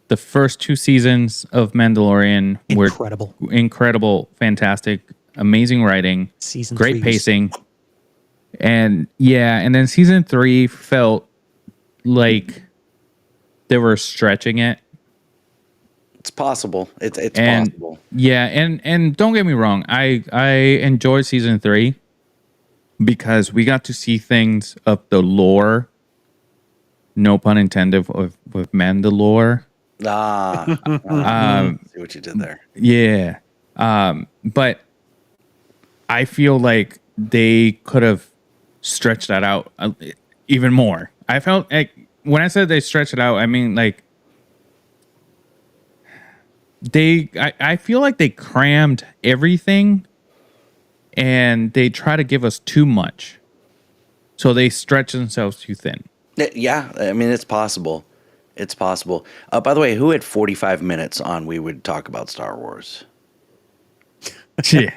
the first 2 seasons of Mandalorian were incredible, fantastic, amazing writing, great pacing. And and then season 3 felt like they were stretching it. It's possible. It's possible. Yeah, and don't get me wrong, I enjoyed season 3 because we got to see things of the lore, no pun intended, with Mandalore. See what you did there. Yeah. But I feel like they could have stretched that out even more. I felt like when I said they stretched it out, I mean like I feel like they crammed everything and they try to give us too much. So they stretch themselves too thin. Yeah, I mean, it's possible. It's possible. By the way, who had 45 minutes on We Would Talk About Star Wars? Yeah.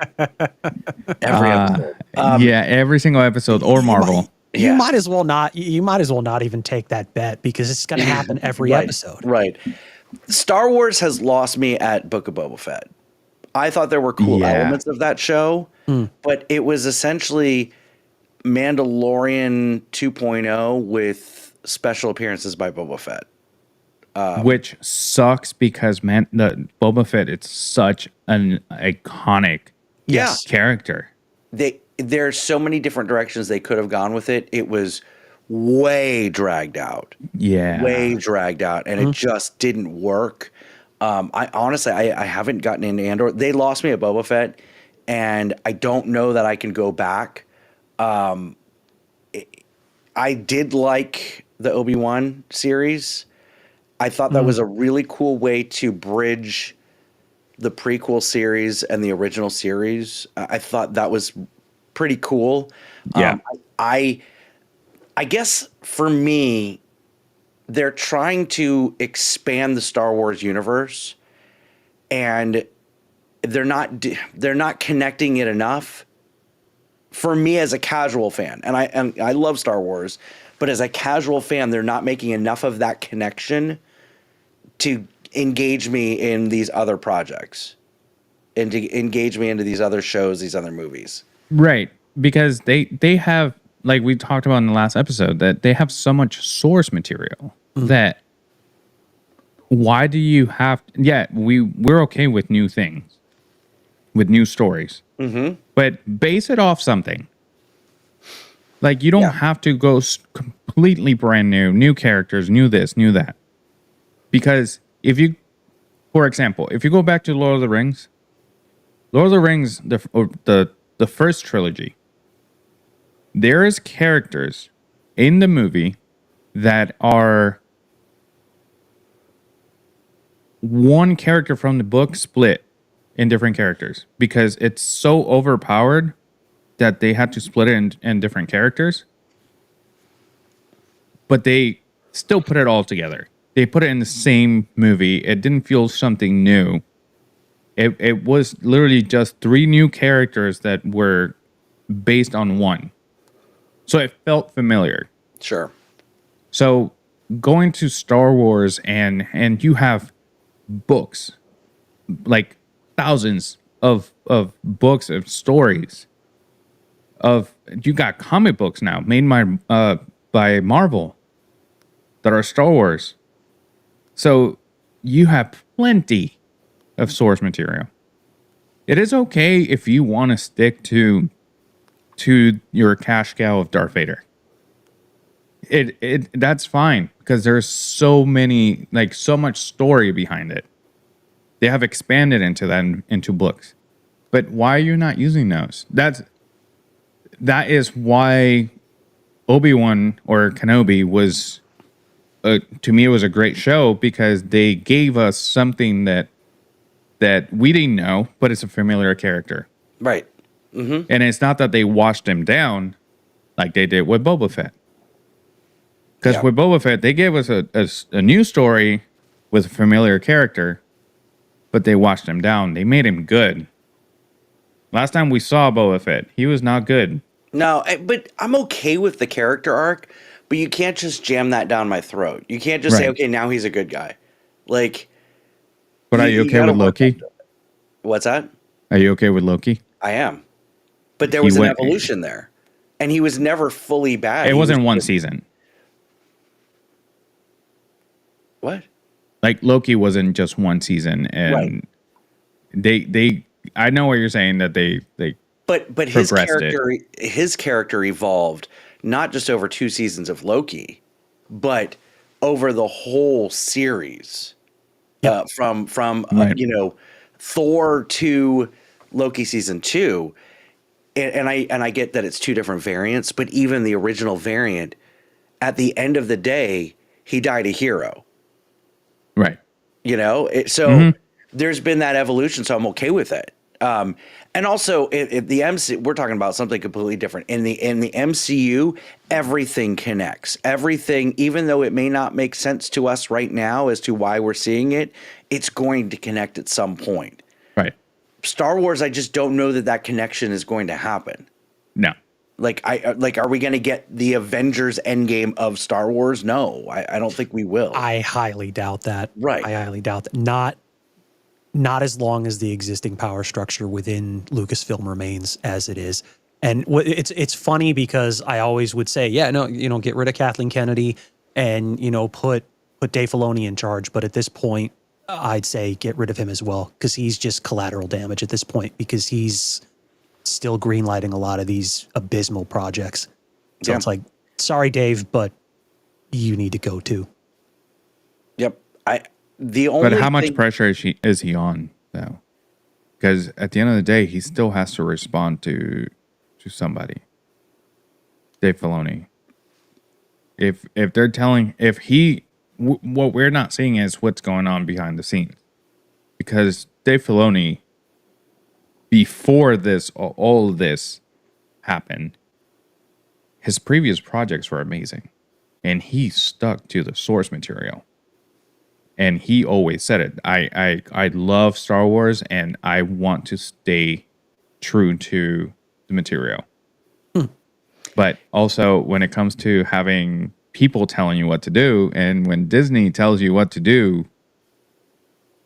Every episode. Every single episode, or Marvel. You might as well not even take that bet, because it's going to happen every episode. Right. Star Wars has lost me at Book of Boba Fett. I thought there were cool elements of that show, but it was essentially Mandalorian 2.0 with special appearances by Boba Fett. Which sucks because the Boba Fett, it's such an iconic character. There's so many different directions they could have gone with it. It was way dragged out. Yeah. Way dragged out. And it just didn't work. I honestly haven't gotten into Andor. They lost me at Boba Fett, and I don't know that I can go back. I did like the Obi-Wan series. I thought that was a really cool way to bridge the prequel series and the original series. I thought that was pretty cool. Yeah. I guess for me, they're trying to expand the Star Wars universe, and they're not connecting it enough. For me as a casual fan, and I love Star Wars, but as a casual fan, they're not making enough of that connection to engage me in these other projects and to engage me into these other shows, these other movies. Right. Because they have, like we talked about in the last episode, that they have so much source material that why do you have we're okay with new things, with new stories, but base it off something. Like, you don't have to go completely brand new characters, new this, new that. Because for example, if you go back to Lord of the Rings, the first trilogy, there is characters in the movie that are one character from the book split in different characters because it's so overpowered that they had to split it in different characters. But they still put it all together. They put it in the same movie. It didn't feel something new. It was literally just 3 new characters that were based on one. So it felt familiar. Sure. So going to Star Wars and you have books, like thousands of books of stories. You got comic books now made by Marvel that are Star Wars. So you have plenty of source material. It is okay if you want to stick to your cash cow of Darth Vader. That's fine because there's so many, like, so much story behind it. They have expanded into books. But why are you not using those? That is why Obi-Wan or Kenobi was, to me, it was a great show because they gave us something that we didn't know, but it's a familiar character. Right. Mm-hmm. And it's not that they washed him down like they did with Boba Fett. Because with Boba Fett, they gave us a new story with a familiar character, but they washed him down. They made him good. Last time we saw Boba Fett, he was not good. No, but I'm okay with the character arc, but you can't just jam that down my throat. You can't just say, okay, now he's a good guy. Like, but are you okay with Loki? What's that? Are you okay with Loki? I am. But there was an evolution there. And he was never fully bad. It wasn't one season. What? Like, Loki wasn't just one season, and they I know what you're saying, that they but his character evolved not just over 2 seasons of Loki, but over the whole series. From Thor to Loki season 2. And I get that it's 2 different variants, but even the original variant, at the end of the day, he died a hero. Right. There's been that evolution, so I'm okay with it. And also, the MC, we're talking about something completely different. In the MCU, everything connects. Everything, even though it may not make sense to us right now as to why we're seeing it, it's going to connect at some point. Right. Star Wars, I just don't know that connection is going to happen. No. Are we going to get the Avengers Endgame of Star Wars? No, I don't think we will. I highly doubt that. Right. I highly doubt that. not as long as the existing power structure within Lucasfilm remains as it is. And it's funny because I always would say, yeah, no, get rid of Kathleen Kennedy and, put Dave Filoni in charge. But at this point, I'd say get rid of him as well, because he's just collateral damage at this point, because he's still greenlighting a lot of these abysmal projects. So it's like, sorry, Dave, but you need to go too. Yep. But how much pressure is he on though? Because at the end of the day, he still has to respond to somebody. Dave Filoni. If they're telling, what we're not seeing is what's going on behind the scenes. Because Dave Filoni, before all of this happened, his previous projects were amazing. And he stuck to the source material. And he always said it. I love Star Wars, and I want to stay true to the material. But also, when it comes to having people telling you what to do, and when Disney tells you what to do,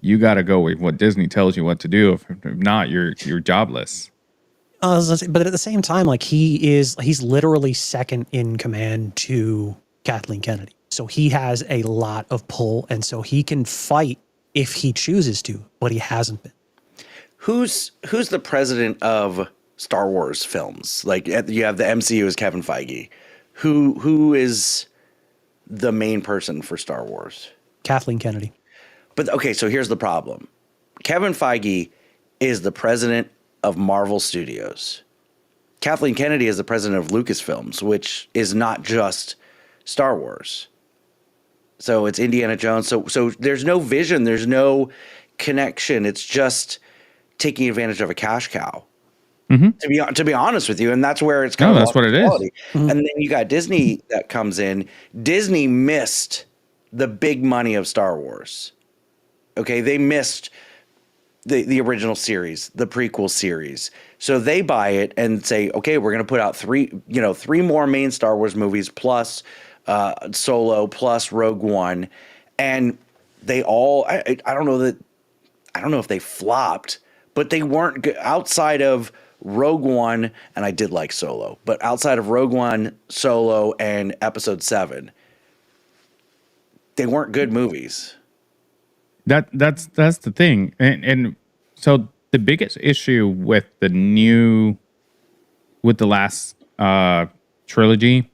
you got to go with what Disney tells you what to do. If not, you're jobless. But at the same time, like he's literally second in command to Kathleen Kennedy. So he has a lot of pull, and so he can fight if he chooses to, but he hasn't been. Who's the president of Star Wars films? Like, you have the MCU as Kevin Feige. Who is the main person for Star Wars? Kathleen Kennedy. But okay, so here's the problem. Kevin Feige is the president of Marvel Studios. Kathleen Kennedy is the president of Lucasfilms, which is not just Star Wars. So it's Indiana Jones. So there's no vision. There's no connection. It's just taking advantage of a cash cow. Mm-hmm. To be honest with you, and that's where it's kind of that's what it is. Mm-hmm. And then you got Disney that comes in. Disney missed the big money of Star Wars. Okay, they missed the original series, the prequel series. So they buy it and say, okay, we're going to put out three more main Star Wars movies plus Solo plus Rogue One, and they all I don't know if they flopped, but they weren't good outside of Rogue One, and I did like Solo, but outside of Rogue One, Solo, and Episode 7, they weren't good movies. That's the thing, and so the biggest issue with the last trilogy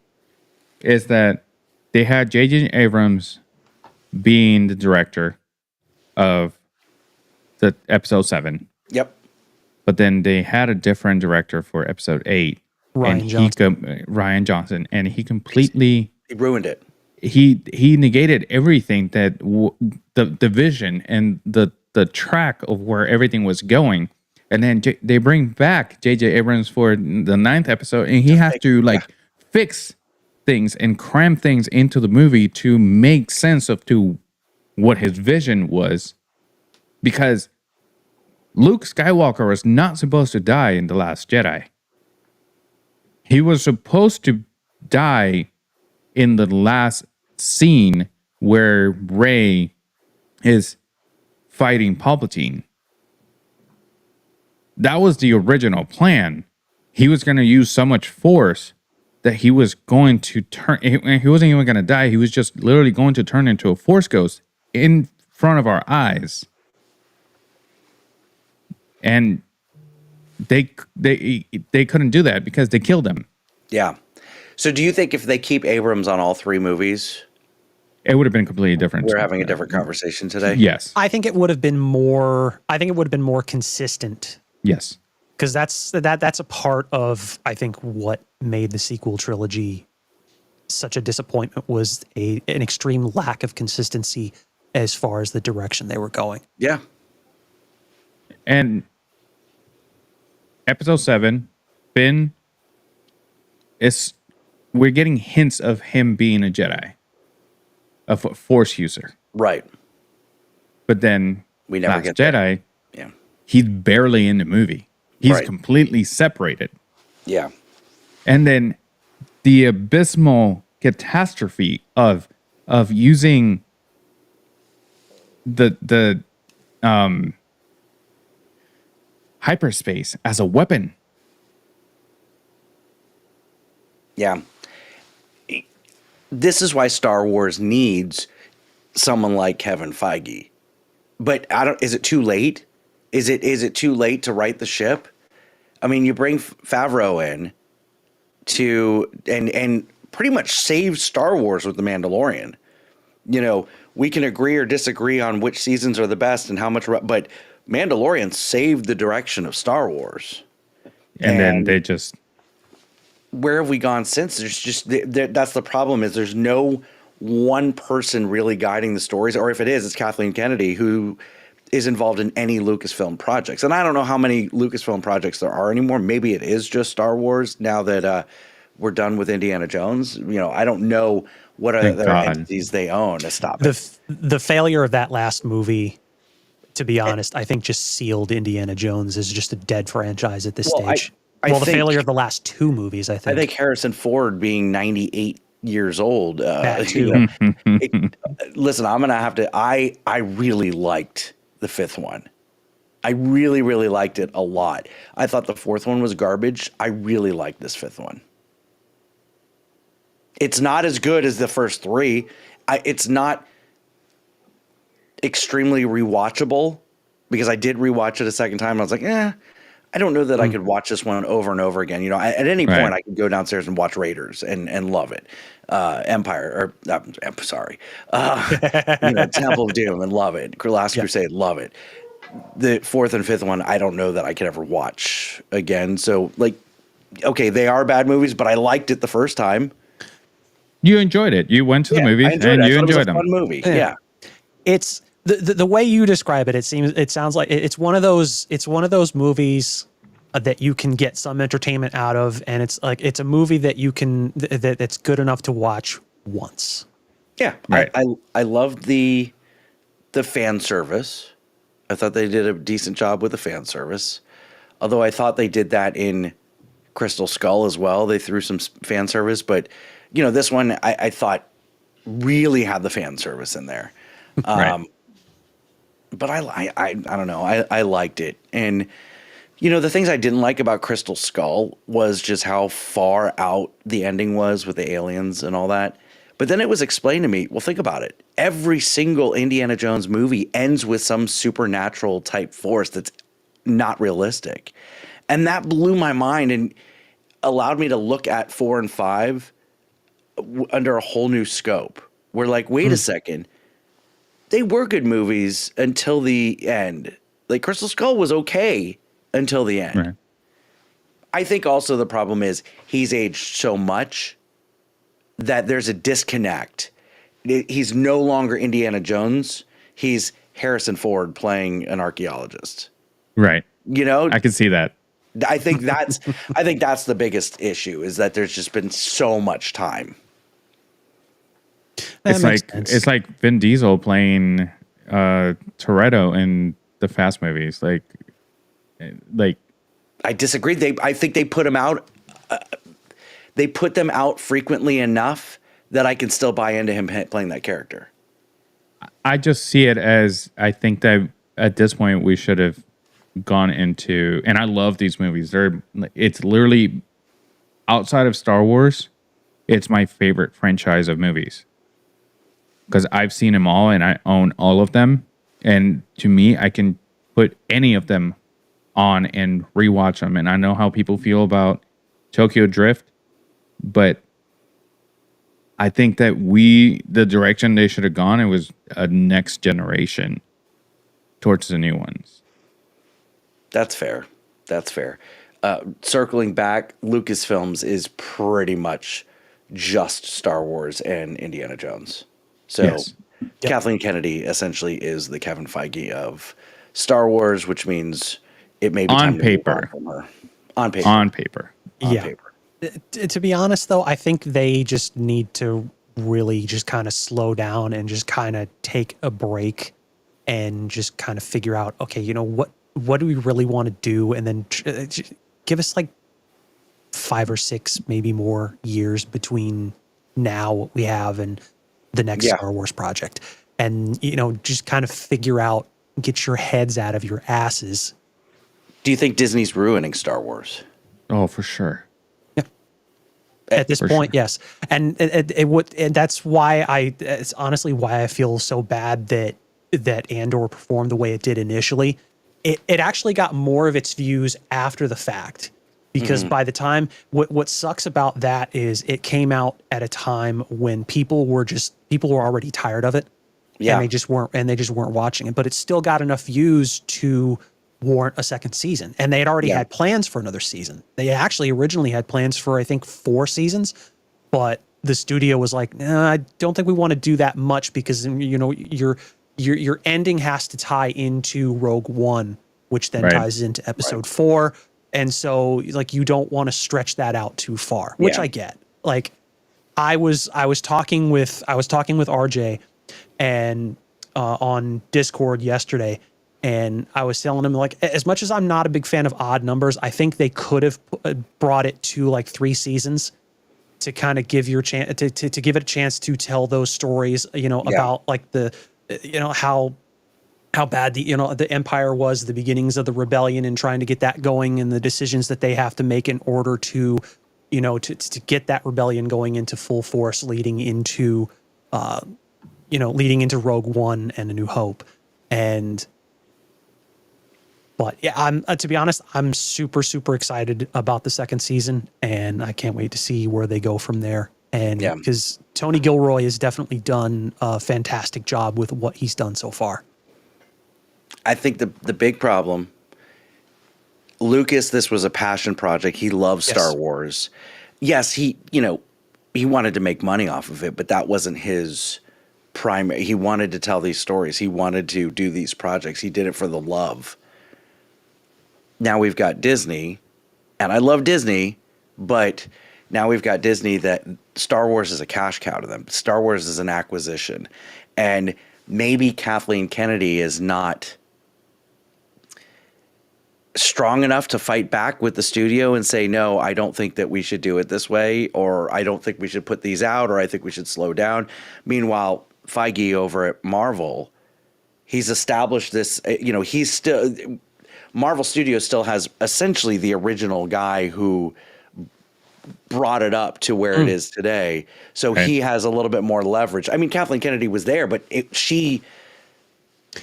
is that they had J.J. Abrams being the director of the Episode 7. Yep. But then they had a different director for Episode 8, Ryan Johnson, and he completely ruined it. He negated everything that the vision and the track of where everything was going, and then they bring back J.J. Abrams for the 9th episode, and he has to fix things and cram things into the movie to make sense to what his vision was, because Luke Skywalker was not supposed to die in The Last Jedi. He was supposed to die in the last scene where Rey is fighting Palpatine. That was the original plan. He was going to use so much force that he was going to turn... He wasn't even going to die. He was just literally going to turn into a Force ghost in front of our eyes. And they couldn't do that because they killed him. Yeah. So do you think if they keep Abrams on all 3 movies, it would have been completely different? We're having a different conversation today. Yes. I think it would have been more consistent. Yes. Because that's a part of, I think, what made the sequel trilogy such a disappointment was an extreme lack of consistency as far as the direction they were going. Yeah. And Episode 7, Finn we're getting hints of him being a Jedi, a Force user. Right. But then we never get Jedi. Yeah. He's barely in the movie. He's completely separated. Yeah. And then the abysmal catastrophe of using the hyperspace as a weapon. Yeah. This is why Star Wars needs someone like Kevin Feige. But is it too late? Is it too late to right the ship? I mean, you bring Favreau in and pretty much save Star Wars with The Mandalorian. You know, we can agree or disagree on which seasons are the best and how much, but Mandalorian saved the direction of Star Wars. And then they just... Where have we gone since? There's just that's the problem, is there's no one person really guiding the stories, or if it is, it's Kathleen Kennedy, who is involved in any Lucasfilm projects. And I don't know how many Lucasfilm projects there are anymore. Maybe it is just Star Wars now that we're done with Indiana Jones. You know, I don't know what other entities they own to stop it. The failure of that last movie, to be honest, I think just sealed Indiana Jones as just a dead franchise at this stage. The failure of the last two movies, I think. I think Harrison Ford being 98 years old. That too. You know, listen, I'm going to have to... I really liked the fifth one. I really, really liked it a lot. I thought the fourth one was garbage. I really liked this fifth one. It's not as good as the first three. It's not extremely rewatchable, because I did rewatch it a second time. And I was like, I don't know that I could watch this one over and over again. You know, at any point I could go downstairs and watch Raiders and love it. Empire, or sorry, you know, Temple of Doom and love it. Last Crusade, love it. The fourth and fifth one, I don't know that I could ever watch again. So, like, okay, they are bad movies, but I liked it the first time. You enjoyed it. You went to the movies and you enjoyed them. Fun movie, yeah. It's the way you describe it. It sounds like it's one of those movies that you can get some entertainment out of, and it's a movie that you can that's good enough to watch once. Yeah, right. I loved the fan service. I thought they did a decent job with the fan service, although I thought they did that in Crystal Skull as well. They threw some fan service, but you know, this one I thought really had the fan service in there. Right. But I don't know. I liked it. And, you know, the things I didn't like about Crystal Skull was just how far out the ending was with the aliens and all that. But then it was explained to me, well, think about it. Every single Indiana Jones movie ends with some supernatural type force that's not realistic. And that blew my mind and allowed me to look at 4 and 5 under a whole new scope. We're like, wait a second. They were good movies until the end. Like, Crystal Skull was okay until the end. Right. I think also the problem is he's aged so much that there's a disconnect. He's no longer Indiana Jones. He's Harrison Ford playing an archaeologist. Right. You know? I can see that. I think that's the biggest issue, is that there's just been so much time. It's like Vin Diesel playing Toretto in the Fast movies. Like I disagree. I think they put him out. They put them out frequently enough that I can still buy into him playing that character. I just see it as, I think that at this point we should have gone into, and I love these movies. It's literally, outside of Star Wars, it's my favorite franchise of movies. Because I've seen them all and I own all of them. And to me, I can put any of them on and rewatch them. And I know how people feel about Tokyo Drift, but I think that the direction they should have gone, it was a next generation towards the new ones. That's fair. Circling back, Lucasfilms is pretty much just Star Wars and Indiana Jones. So yes. Kathleen Kennedy essentially is the Kevin Feige of Star Wars, which means it may be on paper. On paper. To be honest, though, I think they just need to really just kind of slow down and just kind of take a break and just kind of figure out, okay, you know, what do we really want to do? And then give us like 5 or 6, maybe more years between now, what we have, and the next Star Wars project. And, you know, just kind of figure out, get your heads out of your asses, Do you think Disney's ruining Star Wars? Oh, for sure. Yeah. At this point, sure. Yes. And it would, and that's why it's honestly why I feel so bad that Andor performed the way it did initially. It actually got more of its views after the fact, because by the time, what sucks about that is it came out at a time when people were already tired of it. Yeah. And they just weren't watching it, but it still got enough views to warrant a second season. And they had already had plans for another season. They actually originally had plans for, I think, 4 seasons, but the studio was like, nah, I don't think we want to do that much, because, you know, your ending has to tie into Rogue One, which then ties into Episode 4. And so, like, you don't want to stretch that out too far, which I get. Like, I was talking with RJ and on Discord yesterday, and I was telling him, like, as much as I'm not a big fan of odd numbers, I think they could have brought it to like 3 seasons to kind of give your chance to give it a chance to tell those stories, you know, about like the, you know, how bad the Empire was, the beginnings of the rebellion, and trying to get that going, and the decisions that they have to make in order to, you know, to get that rebellion going into full force, leading into Rogue One and A New Hope. But yeah, I'm to be honest, I'm super, super excited about the second season, and I can't wait to see where they go from there. And because Tony Gilroy has definitely done a fantastic job with what he's done so far. I think the big problem, Lucas, this was a passion project. He loves Star Wars. Yes, he wanted to make money off of it, but that wasn't his primary. He wanted to tell these stories. He wanted to do these projects. He did it for the love. Now we've got Disney, and I love Disney, but now we've got Disney that Star Wars is a cash cow to them. Star Wars is an acquisition. And maybe Kathleen Kennedy is not strong enough to fight back with the studio and say, no, I don't think that we should do it this way, or I don't think we should put these out, or I think we should slow down. Meanwhile, Feige over at Marvel, he's established this, you know, he's still, Marvel Studios still has essentially the original guy who brought it up to where it is today. So he has a little bit more leverage. I mean, Kathleen Kennedy was there, but she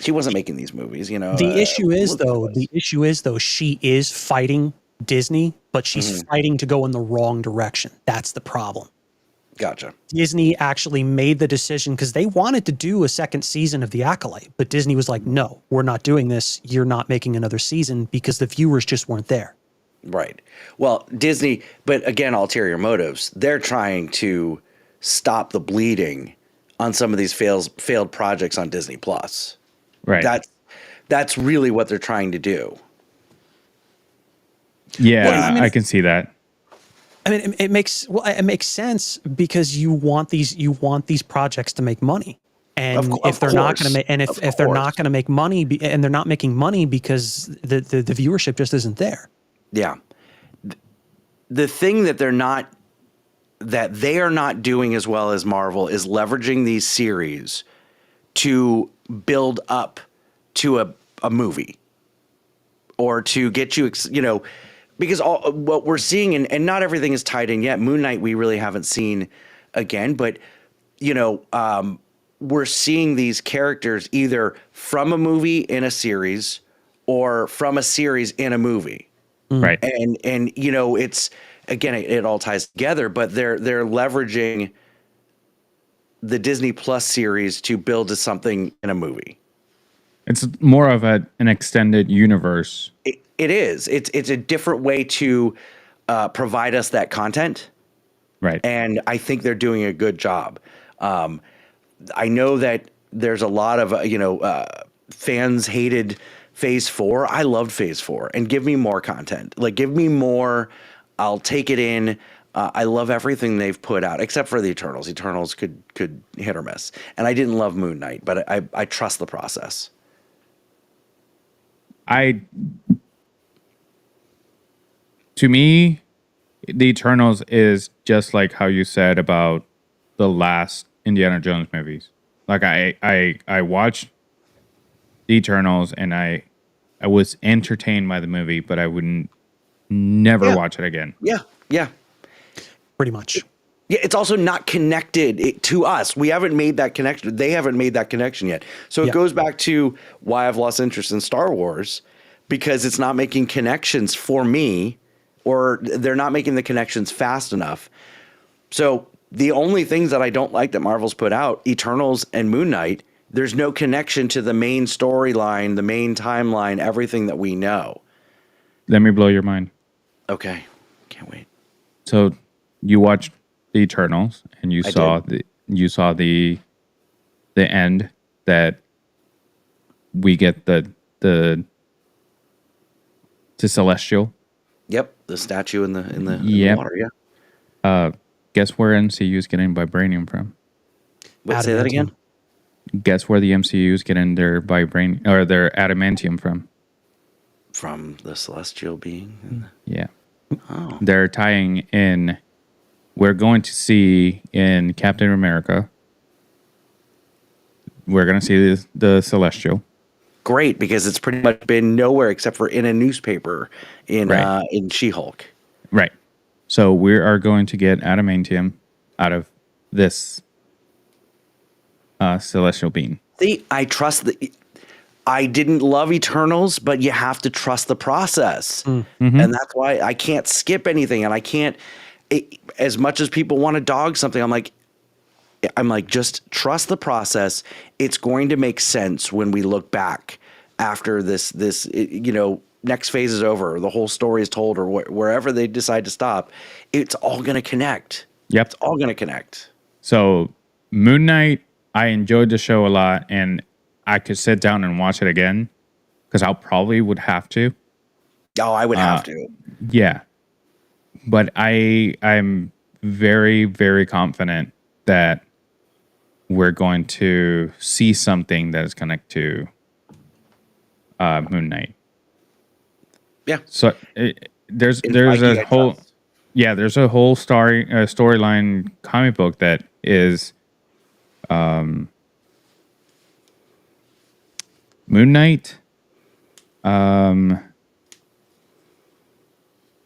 wasn't making these movies, you know. The issue is though, she is fighting Disney, but she's fighting to go in the wrong direction. That's the problem. Gotcha. Disney actually made the decision because they wanted to do a second season of The Acolyte, but Disney was like, no, we're not doing this. You're not making another season, because the viewers just weren't there. Right. Well, Disney, but again, ulterior motives. They're trying to stop the bleeding on some of these failed projects on Disney Plus. Right. That's really what they're trying to do. Yeah, well, I mean, I can see that. I mean, it makes sense, because you want these projects to make money, and if they're not going to make, and if they're not going to make money, and they're not making money because the viewership just isn't there. Yeah, the thing that they are not doing as well as Marvel is leveraging these series to build up to a movie, or to get you, you know. Because what we're seeing, and not everything is tied in yet. Moon Knight we really haven't seen again, but you know, we're seeing these characters either from a movie in a series, or from a series in a movie, right? And you know, it's again, it all ties together. But they're leveraging the Disney Plus series to build to something in a movie. It's more of an extended universe. It is. It's a different way to provide us that content. Right. And I think they're doing a good job. I know that there's a lot of, fans hated Phase 4. I loved Phase 4. And give me more content. Like, give me more. I'll take it in. I love everything they've put out, except for the Eternals. Eternals could hit or miss. And I didn't love Moon Knight, but I trust the process. To me, the Eternals is just like how you said about the last Indiana Jones movies. Like I watched the Eternals, and I I was entertained by the movie, but I wouldn't never watch it again. Yeah. Pretty much. Yeah, it's also not connected to us. We haven't made that connection. They haven't made that connection yet. So it goes back to why I've lost interest in Star Wars, because it's not making connections for me, or they're not making the connections fast enough. So the only things that I don't like that Marvel's put out, Eternals and Moon Knight, there's no connection to the main storyline, the main timeline, everything that we know. Let me blow your mind. Okay. Can't wait. So you watched the Eternals, and you saw the end that we get the Celestial. Yep, the statue in the water. Yeah. Guess where MCU is getting vibranium from? Say that again. Guess where the MCU is getting their vibranium or their adamantium from? From the celestial being. Yeah. Oh. They're tying in. We're going to see in Captain America. We're going to see the Celestial. Great, because it's pretty much been nowhere except for in a newspaper in She-Hulk. Right. So we are going to get adamantium out of this celestial being. See, I didn't love Eternals, but you have to trust the process. Mm-hmm. And that's why I can't skip anything. And I can't, as much as people want to dog something, I'm like, just trust the process. It's going to make sense when we look back after this, next phase is over, or the whole story is told, or wherever they decide to stop. It's all going to connect. Yep. It's all going to connect. So Moon Knight, I enjoyed the show a lot, and I could sit down and watch it again because I probably would have to. Oh, I would have to. Yeah. But I'm very, very confident that we're going to see something that is connected to Moon Knight. Yeah. So there's a whole storyline comic book that is Moon Knight,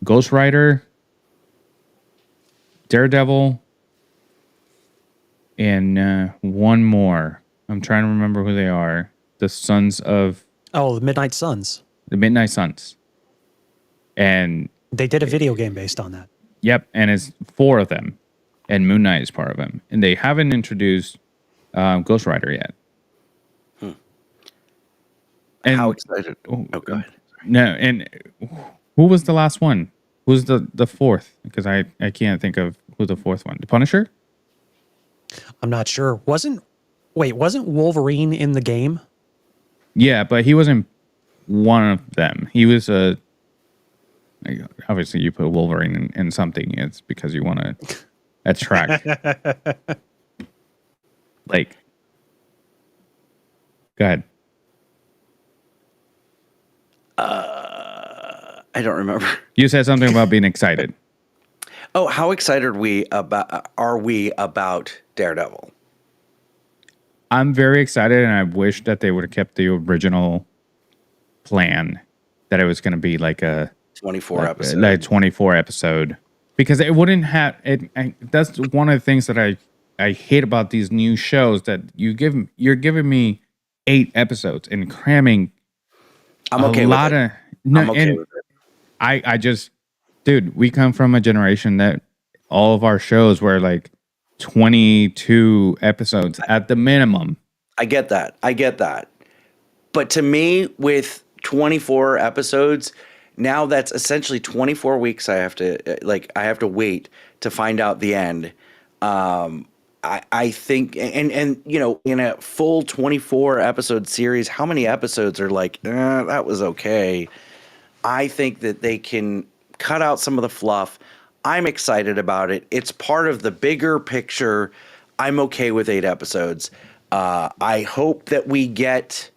Ghost Rider, Daredevil, and one more. I'm trying to remember who they are. The Sons of... Oh, the Midnight Suns. The Midnight Suns. And... They did a video game based on that. Yep, and it's 4 of them. And Moon Knight is part of them. And they haven't introduced Ghost Rider yet. And how excited? Oh, go ahead. Sorry. No, and who was the last one? Who's the fourth? Because I can't think of who the fourth one. The Punisher? I'm not sure. Wasn't Wolverine in the game? Yeah, but he wasn't one of them. He was obviously you put Wolverine in something, it's because you want to attract. Like, go ahead. I don't remember. You said something about being excited. Oh, how excited are we about Daredevil? I'm very excited, and I wish that they would have kept the original plan, that it was going to be like a 24 episode. Like 24 episode, because it wouldn't have it. That's one of the things that I hate about these new shows, that you're giving me 8 episodes and cramming. I'm okay with it. I'm okay with it. I just, dude, we come from a generation that all of our shows were like 22 episodes at the minimum. I get that. But to me, with 24 episodes, now that's essentially 24 weeks I have to wait to find out the end. I think, and in a full 24 episode series, how many episodes are like, that was okay. I think that they can cut out some of the fluff. I'm excited about it. It's part of the bigger picture. I'm okay with 8 episodes. I hope that we get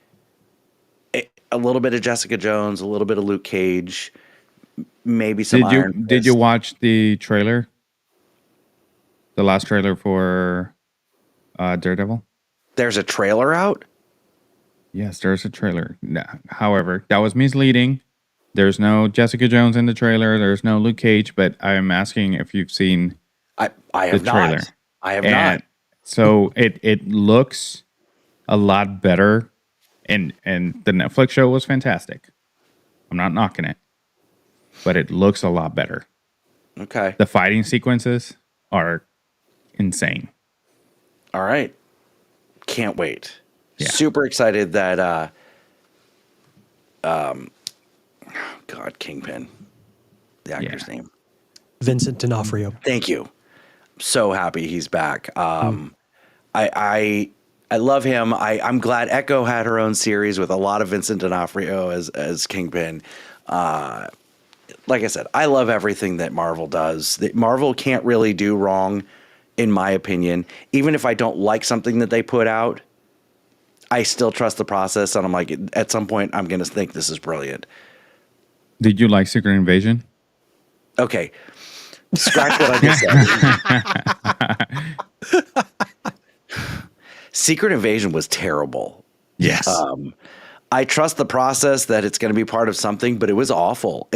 a little bit of Jessica Jones, a little bit of Luke Cage, maybe some Iron Fist. Did you watch the trailer? The last trailer for Daredevil? There's a trailer out? Yes, there's a trailer. However, that was misleading. There's no Jessica Jones in the trailer. There's no Luke Cage, but I'm asking if you've seen I have the trailer. not. I have not. So it looks a lot better, and the Netflix show was fantastic. I'm not knocking it, but it looks a lot better. Okay. The fighting sequences are insane. All right. Can't wait. Yeah. Super excited that God, Kingpin. The actor's name. Vincent D'Onofrio. Thank you. So happy he's back. I love him. I'm glad Echo had her own series with a lot of Vincent D'Onofrio as Kingpin. Like I said, I love everything that Marvel does. That Marvel can't really do wrong, in my opinion. Even if I don't like something that they put out, I still trust the process, and I'm like, at some point, I'm going to think this is brilliant. Did you like Secret Invasion? Okay. Scratch what I just said. Secret Invasion was terrible. Yes. I trust the process that it's going to be part of something, but it was awful.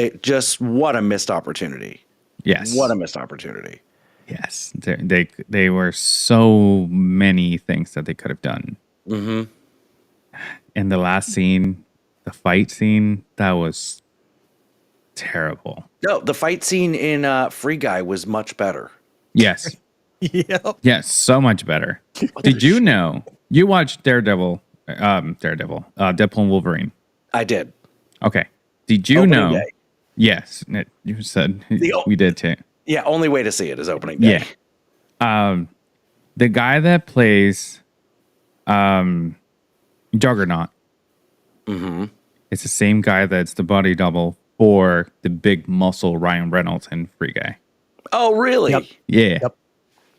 What a missed opportunity. Yes. What a missed opportunity. Yes. They were so many things that they could have done. Mm-hmm. And the last scene, the fight scene, that was terrible. No, the fight scene in Free Guy was much better. Yes. Yep. Yes, so much better. Did you know you watched Deadpool and Wolverine? I did. Okay. Did you Opening know? day. Yes, you said we did too. Yeah, only way to see it is opening day. Yeah. The guy that plays Juggernaut. Mm-hmm. It's the same guy that's the body double for the big muscle Ryan Reynolds in Free Guy. Oh, really? Yep. Yeah. Yep.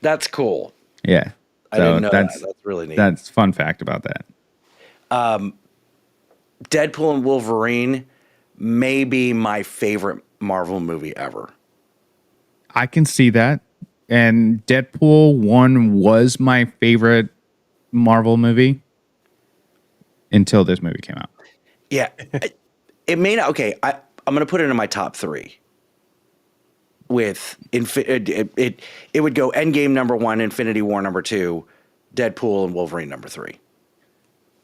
That's cool. Yeah. I didn't know that. That's really neat. That's fun fact about that. Deadpool and Wolverine may be my favorite Marvel movie ever. I can see that. And Deadpool 1 was my favorite Marvel movie until this movie came out. Yeah. It may not. Okay. I'm going to put it in my top 3. With it would go Endgame number 1, Infinity War number 2, Deadpool and Wolverine number 3.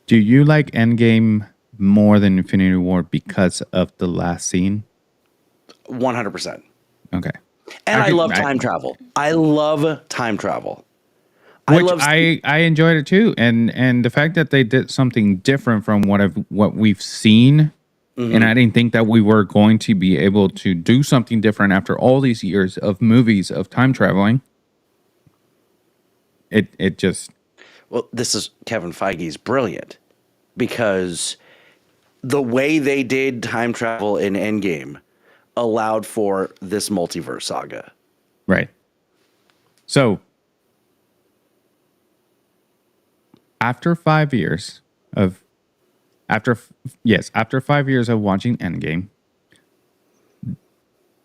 Do you like Endgame more than Infinity War because of the last scene? 100%. Okay. And I love time travel. I love time travel. I enjoyed it too, and the fact that they did something different from what we've seen. Mm-hmm. And I didn't think that we were going to be able to do something different after all these years of movies of time traveling. It just... Well, this is Kevin Feige's brilliant, because the way they did time travel in Endgame allowed for this multiverse saga. Right. So, after 5 years of... After 5 years of watching Endgame,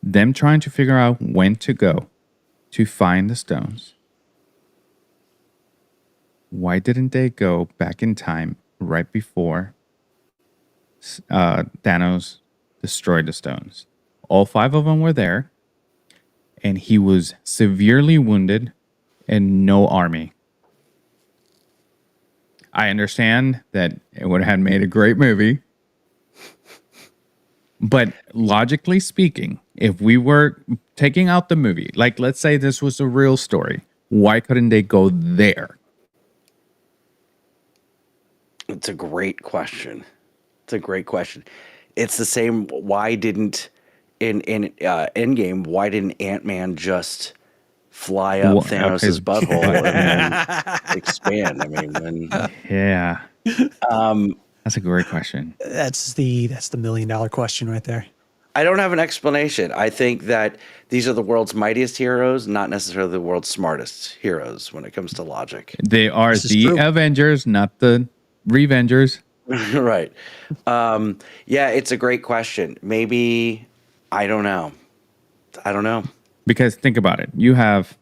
them trying to figure out when to go to find the stones, why didn't they go back in time right before Thanos destroyed the stones? All 5 of them were there, and he was severely wounded and no army. I understand that it would have made a great movie. But logically speaking, if we were taking out the movie, like let's say this was a real story, why couldn't they go there? It's a great question. It's the same. Why didn't in Endgame? Why didn't Ant-Man just fly up Thanos' butthole and then expand? I mean, yeah. That's a great question. That's the $1 million question right there. I don't have an explanation. I think that these are the world's mightiest heroes, not necessarily the world's smartest heroes when it comes to logic. They are the Avengers, not the Revengers. Right. Yeah, it's a great question. Maybe, I don't know. Because think about it. You have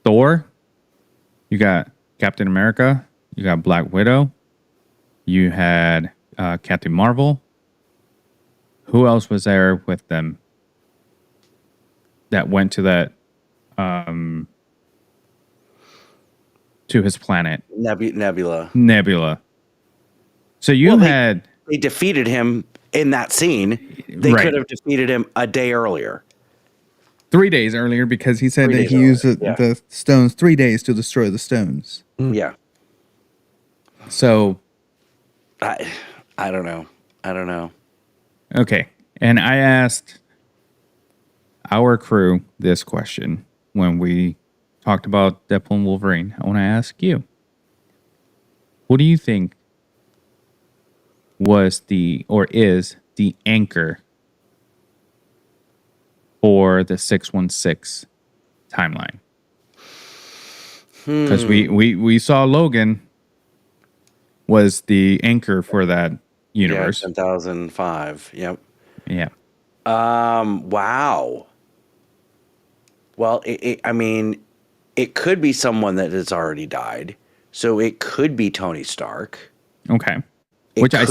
Thor, you got Captain America, you got Black Widow, You had Captain Marvel. Who else was there with them that went to that to his planet? Nebula. So they defeated him in that scene. They could have defeated him a day earlier. 3 days earlier, because he said that he used the stones 3 days to destroy the stones. Yeah. So I don't know. Okay. And I asked our crew this question when we talked about Deadpool and Wolverine. I want to ask you, what do you think was is the anchor for the 616 timeline? Because we saw Logan was the anchor for that universe. 10,005. Yep. Yeah. Wow. Well, I mean, it could be someone that has already died. So it could be Tony Stark. Okay. Which I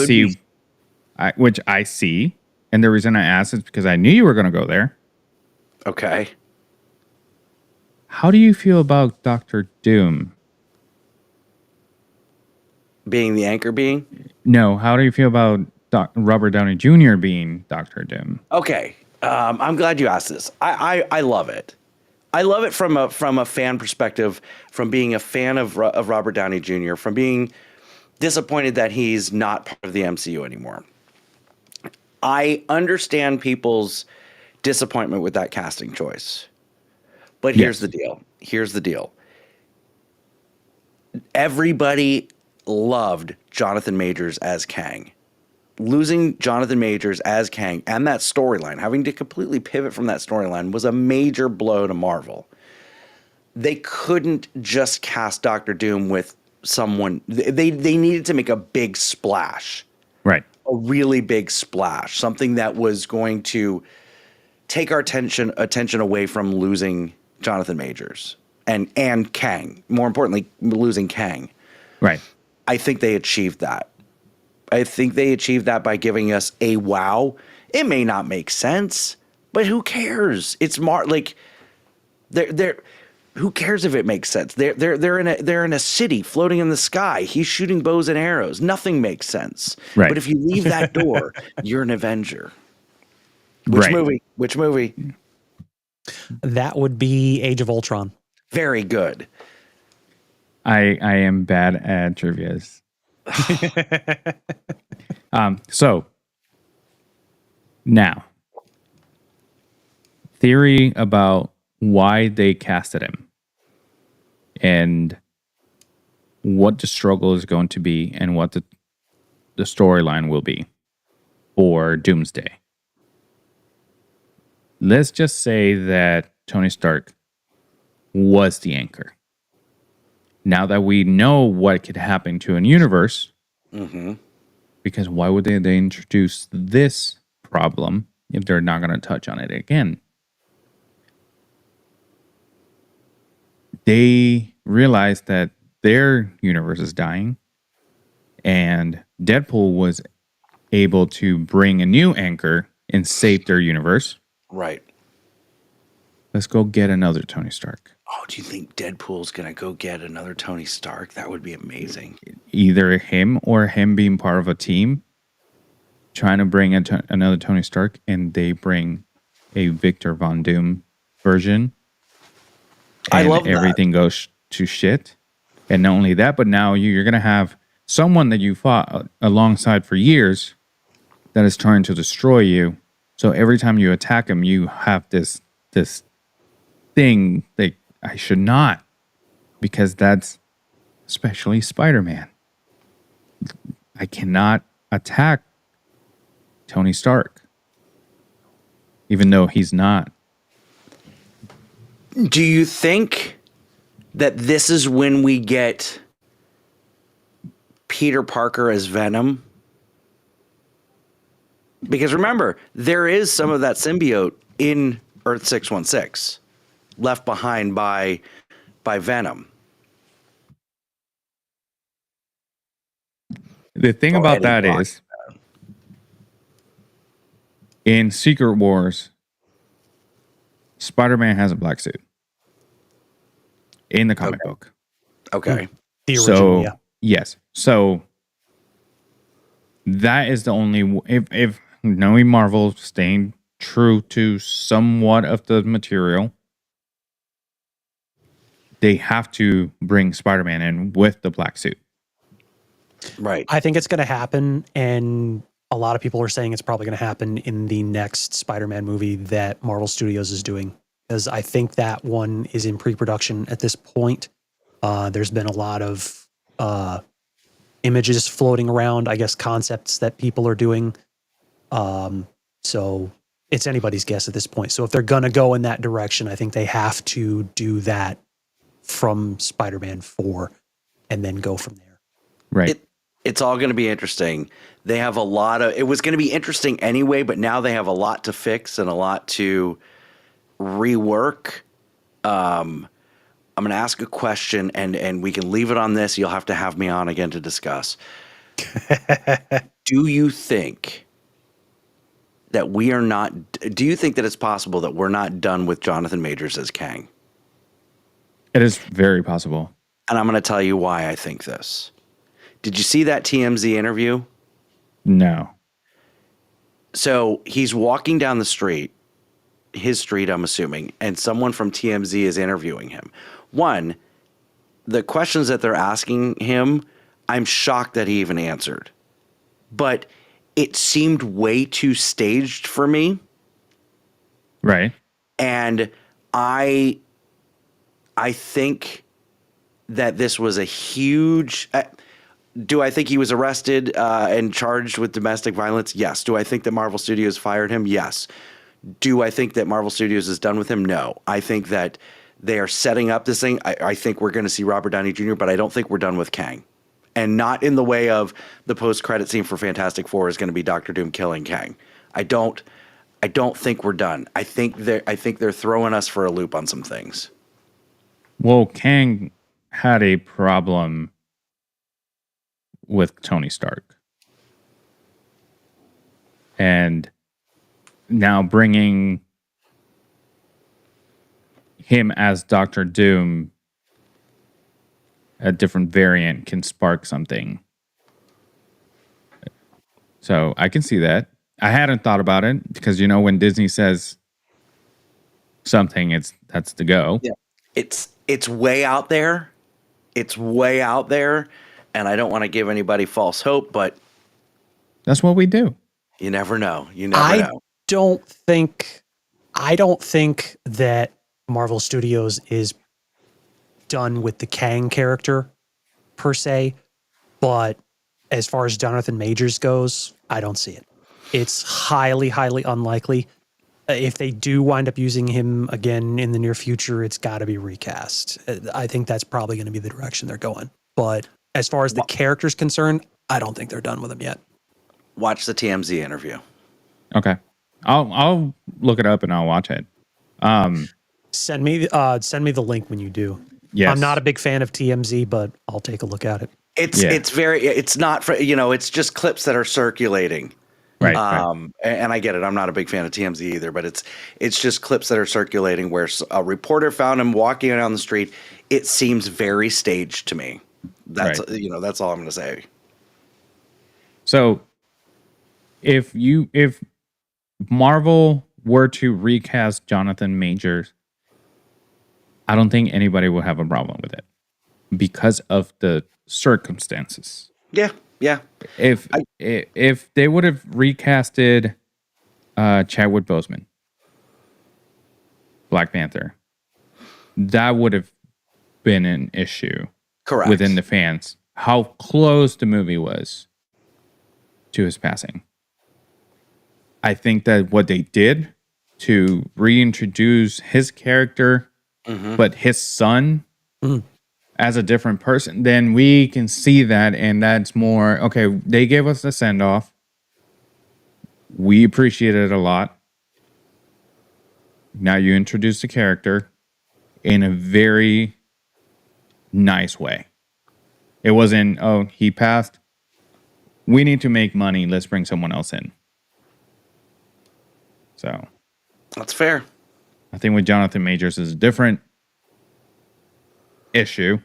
see. And the reason I asked is because I knew you were going to go there. Okay. How do you feel about Dr. Doom? Being the anchor being? No. How do you feel about Robert Downey Jr. being Dr. Doom? Okay. I'm glad you asked this. I love it. I love it from a fan perspective, from being a fan of Robert Downey Jr., from being disappointed that he's not part of the MCU anymore. I understand people's disappointment with that casting choice. But here's the deal. Everybody loved Jonathan Majors as Kang. Losing Jonathan Majors as Kang and that storyline, having to completely pivot from that storyline, was a major blow to Marvel. They couldn't just cast Doctor Doom with someone. They needed to make a big splash. Right. A really big splash. Something that was going to take our attention away from losing Jonathan Majors and Kang. More importantly, losing Kang. Right. I think they achieved that. I think they achieved that by giving us a wow. It may not make sense, but who cares? It's they're who cares if it makes sense? They're in a city floating in the sky. He's shooting bows and arrows. Nothing makes sense. Right. But if you leave that door, you're an Avenger. Which movie? That would be Age of Ultron. Very good. I am bad at trivias. So now, theory about why they casted him and what the struggle is going to be and what the storyline will be for Doomsday. Let's just say that Tony Stark was the anchor. Now that we know what could happen to a universe, because why would they introduce this problem if they're not going to touch on it again? They realized that their universe is dying, and Deadpool was able to bring a new anchor and save their universe. Right. Let's go get another Tony Stark. Oh, do you think Deadpool's going to go get another Tony Stark? That would be amazing. Either him or him being part of a team trying to bring another Tony Stark, and they bring a Victor Von Doom version. I love that. Everything goes to shit. And not only that, but now you're going to have someone that you fought alongside for years that is trying to destroy you. So every time you attack him, you have this thing that I should not, because that's especially Spider-Man. I cannot attack Tony Stark, even though he's not. Do you think that this is when we get Peter Parker as Venom? Because remember, there is some of that symbiote in Earth 616 left behind by Venom. The thing about that is, in Secret Wars, Spider-Man has a black suit in the comic book. Okay. The original, yes. So that is the only, if knowing Marvel staying true to somewhat of the material, they have to bring Spider-Man in with the black suit. Right. I think it's going to happen, and a lot of people are saying it's probably going to happen in the next Spider-Man movie that Marvel Studios is doing, because I think that one is in pre-production at this point. There's been a lot of images floating around, I guess, concepts that people are doing. So it's anybody's guess at this point. So if they're going to go in that direction, I think they have to do that from Spider-Man 4 and then go from there. Right. It's all going to be interesting. They have a lot of, it was going to be interesting anyway, but now they have a lot to fix and a lot to rework. I'm going to ask a question and we can leave it on this. You'll have to have me on again to discuss. Do you think that do you think that it's possible that we're not done with Jonathan Majors as Kang? It is very possible. And I'm going to tell you why I think this. Did you see that TMZ interview? No. So he's walking down the street, his street, I'm assuming, and someone from TMZ is interviewing him. One, the questions that they're asking him, I'm shocked that he even answered. But it seemed way too staged for me. Right. And I think that this was a huge... do I think he was arrested and charged with domestic violence? Yes. Do I think that Marvel Studios fired him? Yes. Do I think that Marvel Studios is done with him? No. I think that they are setting up this thing. I think we're going to see Robert Downey Jr., but I don't think we're done with Kang. And not in the way of the post-credit scene for Fantastic Four is going to be Doctor Doom killing Kang. I don't think we're done. I think they're throwing us for a loop on some things. Well, Kang had a problem with Tony Stark. And now bringing him as Doctor Doom, a different variant, can spark something. So I can see that. I hadn't thought about it because, when Disney says something, that's the go. Yeah. It's way out there. It's way out there. And I don't want to give anybody false hope, but that's what we do. You never know. You never know. I don't think that Marvel Studios is done with the Kang character per se, but as far as Jonathan Majors goes, I don't see it. It's highly, highly unlikely. If they do wind up using him again in the near future, it's got to be recast. I think that's probably going to be the direction they're going. But as far as the character's concerned, I don't think they're done with him yet. Watch the TMZ interview. Okay. I'll look it up and I'll watch it. Send me the link when you do. Yes. I'm not a big fan of TMZ, but I'll take a look at it. It's not for, it's just clips that are circulating. Right. And I get it. I'm not a big fan of TMZ either, but it's just clips that are circulating where a reporter found him walking down the street. It seems very staged to me. That's that's all I'm going to say. So if Marvel were to recast Jonathan Majors, I don't think anybody will have a problem with it because of the circumstances. Yeah. Yeah. If they would have recasted Chadwick Boseman, Black Panther, that would have been an issue. Correct. Within the fans. How close the movie was to his passing. I think that what they did to reintroduce his character, but his son as a different person, then we can see that, and that's more, okay, they gave us a send-off. We appreciate it a lot. Now you introduce the character in a very nice way. It wasn't, he passed. we need to make money. Let's bring someone else in. So that's fair. I think with Jonathan Majors is a different issue.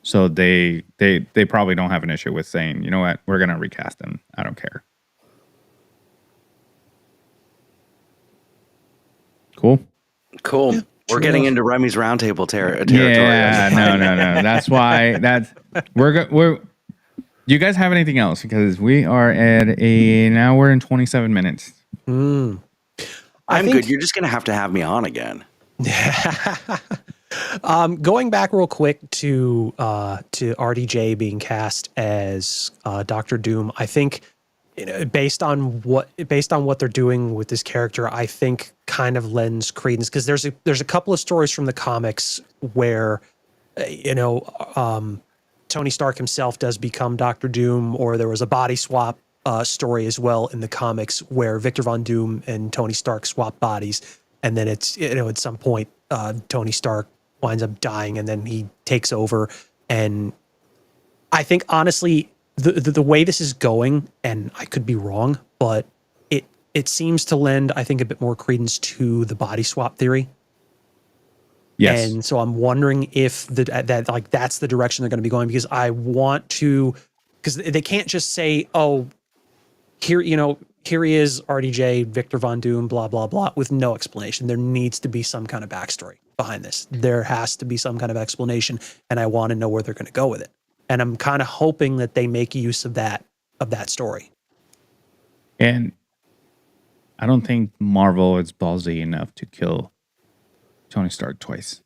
So they probably don't have an issue with saying, you know what, we're going to recast him. I don't care. Cool. Yeah, we're getting into Remy's roundtable territory. Yeah, no. That's why we're. Do you guys have anything else? Because we are at an hour and 27 minutes. I'm good. You're just going to have me on again. Going back real quick to RDJ being cast as Dr. Doom, I think based on what they're doing with this character, I think kind of lends credence, because there's a couple of stories from the comics where Tony Stark himself does become Dr. Doom, or there was a body swap story as well in the comics where Victor Von Doom and Tony Stark swap bodies, and then it's at some point Tony Stark winds up dying and then he takes over. And I think honestly the way this is going, and I could be wrong, but it seems to lend, I think, a bit more credence to the body swap theory. Yes. And so I'm wondering if that's the direction they're going to be going, because I want to, because they can't just say, oh, here he is, RDJ, Victor Von Doom, blah, blah, blah, with no explanation. There needs to be some kind of backstory behind this. There has to be some kind of explanation, and I want to know where they're going to go with it. And I'm kind of hoping that they make use of that story. And I don't think Marvel is ballsy enough to kill Tony Stark twice.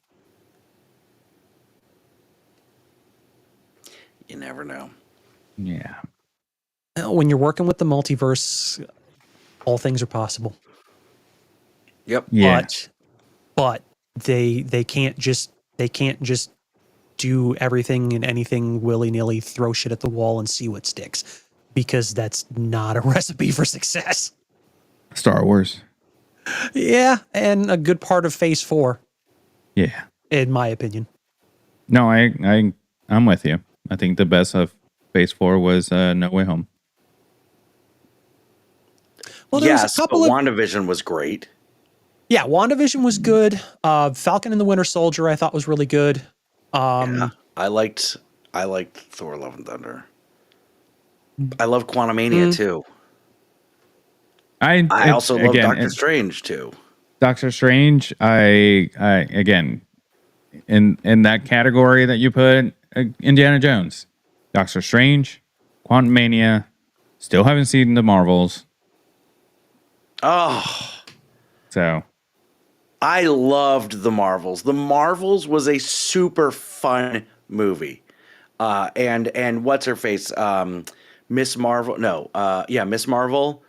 You never know. Yeah. When you're working with the multiverse, all things are possible. Yep. Yeah. But they can't just do everything and anything willy-nilly, throw shit at the wall and see what sticks, because that's not a recipe for success. Star Wars. Yeah, and a good part of Phase 4. Yeah. In my opinion. No, I'm with you. I think the best of Phase 4 was No Way Home. Well, yes, but WandaVision was great. Yeah, WandaVision was good. Falcon and the Winter Soldier I thought was really good. Yeah, I liked Thor: Love and Thunder. I love Quantumania too. I also love Doctor Strange too. Doctor Strange, I again, in that category that you put Indiana Jones, Doctor Strange, Quantumania, still haven't seen the Marvels. Oh. So. I loved the Marvels. The Marvels was a super fun movie. And what's her face? Miss Marvel. No. Miss Marvel.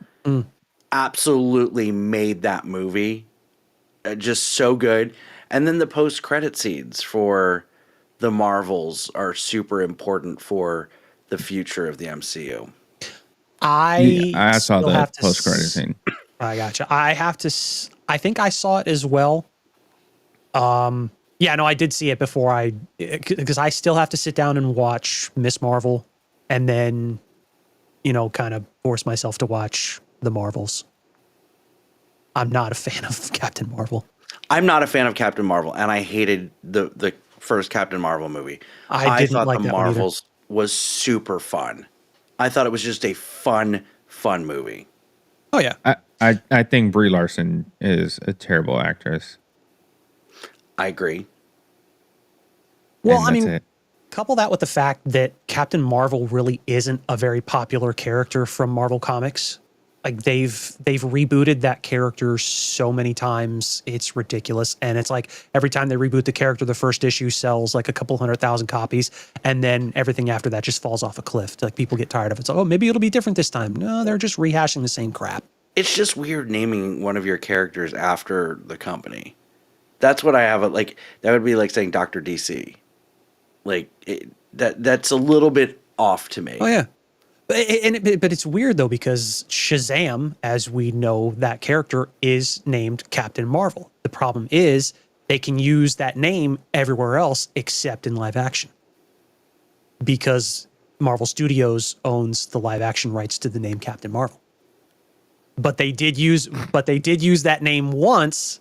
Absolutely made that movie just so good. And then the post-credit scenes for the Marvels are super important for the future of the MCU. I saw the post-credit scene. I gotcha. I think I saw it as well. Yeah, no, I did see it before because I still have to sit down and watch Miss Marvel, and then, kind of force myself to watch the Marvels. I'm not a fan of Captain Marvel. I'm not a fan of Captain Marvel, and I hated the first Captain Marvel movie. I thought the Marvels was super fun. I thought it was just a fun movie. Oh yeah. I think Brie Larson is a terrible actress. I agree. Well, I mean, couple that with the fact that Captain Marvel really isn't a very popular character from Marvel Comics. Like they've rebooted that character so many times, it's ridiculous. And it's like every time they reboot the character, the first issue sells like a couple 100,000 copies, and then everything after that just falls off a cliff. Like people get tired of it. It's like, oh, maybe it'll be different this time. No, they're just rehashing the same crap. It's just weird naming one of your characters after the company. That's what I have. Like that would be like saying Dr. DC. Like that's a little bit off to me. Oh yeah. But it's weird though, because Shazam, as we know, that character is named Captain Marvel. The problem is they can use that name everywhere else except in live action, because Marvel Studios owns the live action rights to the name Captain Marvel. But they did use that name once.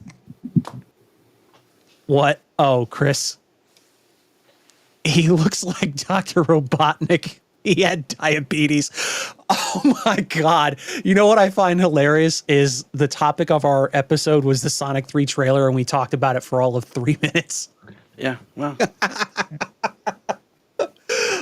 What? Oh, Chris. He looks like Dr. Robotnik. He had diabetes. Oh my God. You know what I find hilarious is the topic of our episode was the Sonic 3 trailer, and we talked about it for all of 3 minutes. Yeah, well.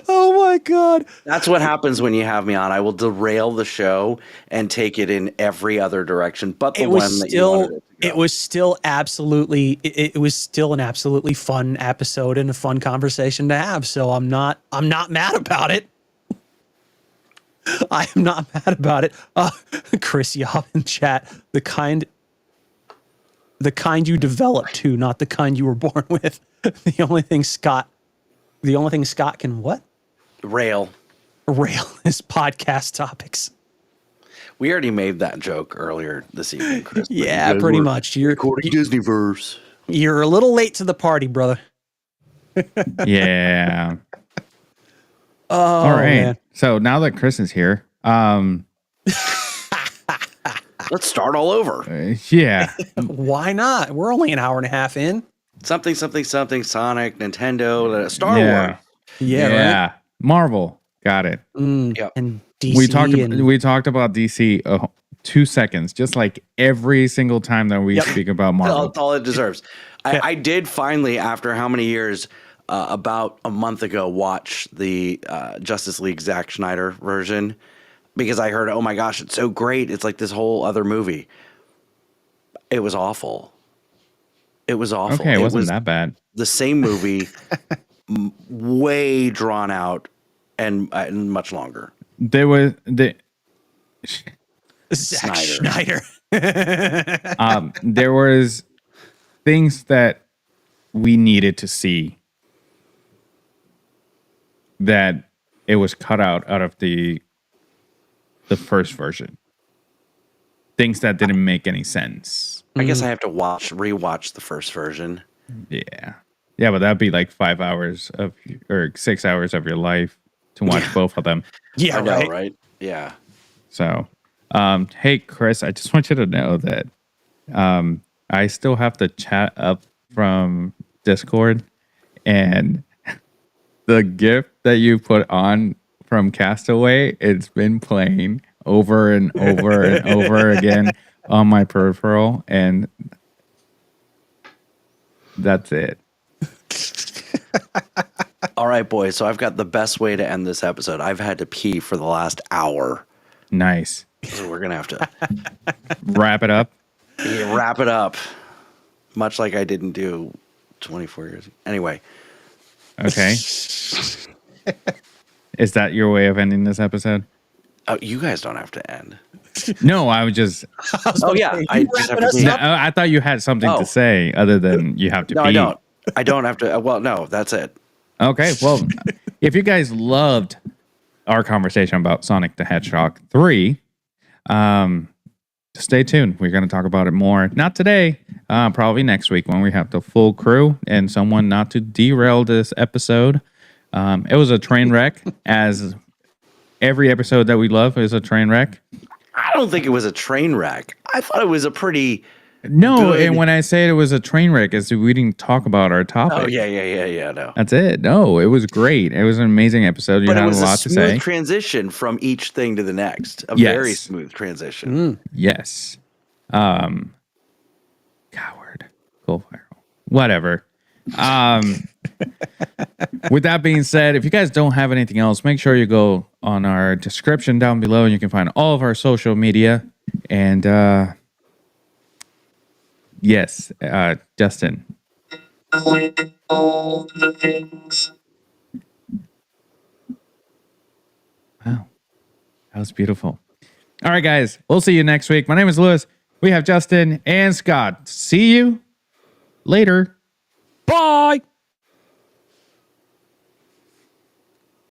Oh my God. That's what happens when you have me on. I will derail the show and take it in every other direction but the one that you wanted it to go. It was still absolutely it was still an absolutely fun episode and a fun conversation to have. So I'm not mad about it. I am not mad about it. Chris Yob in chat, the kind you developed to, not the kind you were born with. The only thing Scott can what? Rail His podcast topics. We already made that joke earlier this evening, Chris. Yeah, pretty much. You're recording Disneyverse. You're a little late to the party, brother. Yeah. Oh, all right. Man. So now that Chris is here, let's start all over. Yeah. Why not? We're only an hour and a half in. Something, Sonic, Nintendo, Star Wars. Yeah. Right? Marvel. Got it. Yep. And DC. We talked about DC 2 seconds, just like every single time that we speak about Marvel. That's all it deserves. I did finally, after how many years, about a month ago, watch the Justice League Zack Snyder version because I heard, oh my gosh, it's so great. It's like this whole other movie. It was awful. It was awful. Okay, it wasn't that bad. The same movie, way drawn out and much longer. There was Zack Snyder. There was things that we needed to see that it was cut out of the first version. Things that didn't make any sense. I guess I have to rewatch the first version. Yeah, but that'd be like 5 hours or 6 hours of your life to watch both of them. Yeah, I know, right? Yeah. So, hey, Chris, I just want you to know that I still have the chat up from Discord, and the GIF that you put on from Castaway, it's been playing over and over and over again on my peripheral, and that's it. All right, boys. So I've got the best way to end this episode. I've had to pee for the last hour. Nice. So we're going to have to wrap it up. Yeah, wrap it up. Much like I didn't do 24 years. Anyway. Okay. Is that your way of ending this episode? Oh, you guys don't have to end. No, I was just. Oh, yeah. I just have to pee. I thought you had something to say other than you have to pee. No, I don't. I don't have to. Well, no, that's it. Okay. Well, if you guys loved our conversation about Sonic the Hedgehog 3, stay tuned. We're going to talk about it more. Not today, probably next week when we have the full crew and someone not to derail this episode. It was a train wreck, as every episode that we love is a train wreck. I don't think it was a train wreck. I thought it was a pretty... No, and when I say it was a train wreck, is we didn't talk about our topic. Oh, yeah, no. That's it. No, it was great. It was an amazing episode. You had a lot to say. But it was a smooth transition from each thing to the next. A very smooth transition. Yes. Coward. Cool viral. Whatever. With that being said, if you guys don't have anything else, make sure you go on our description down below and you can find all of our social media. And yes, Justin. All the things. Wow. That was beautiful. All right, guys. We'll see you next week. My name is Lewis. We have Justin and Scott. See you later. Bye.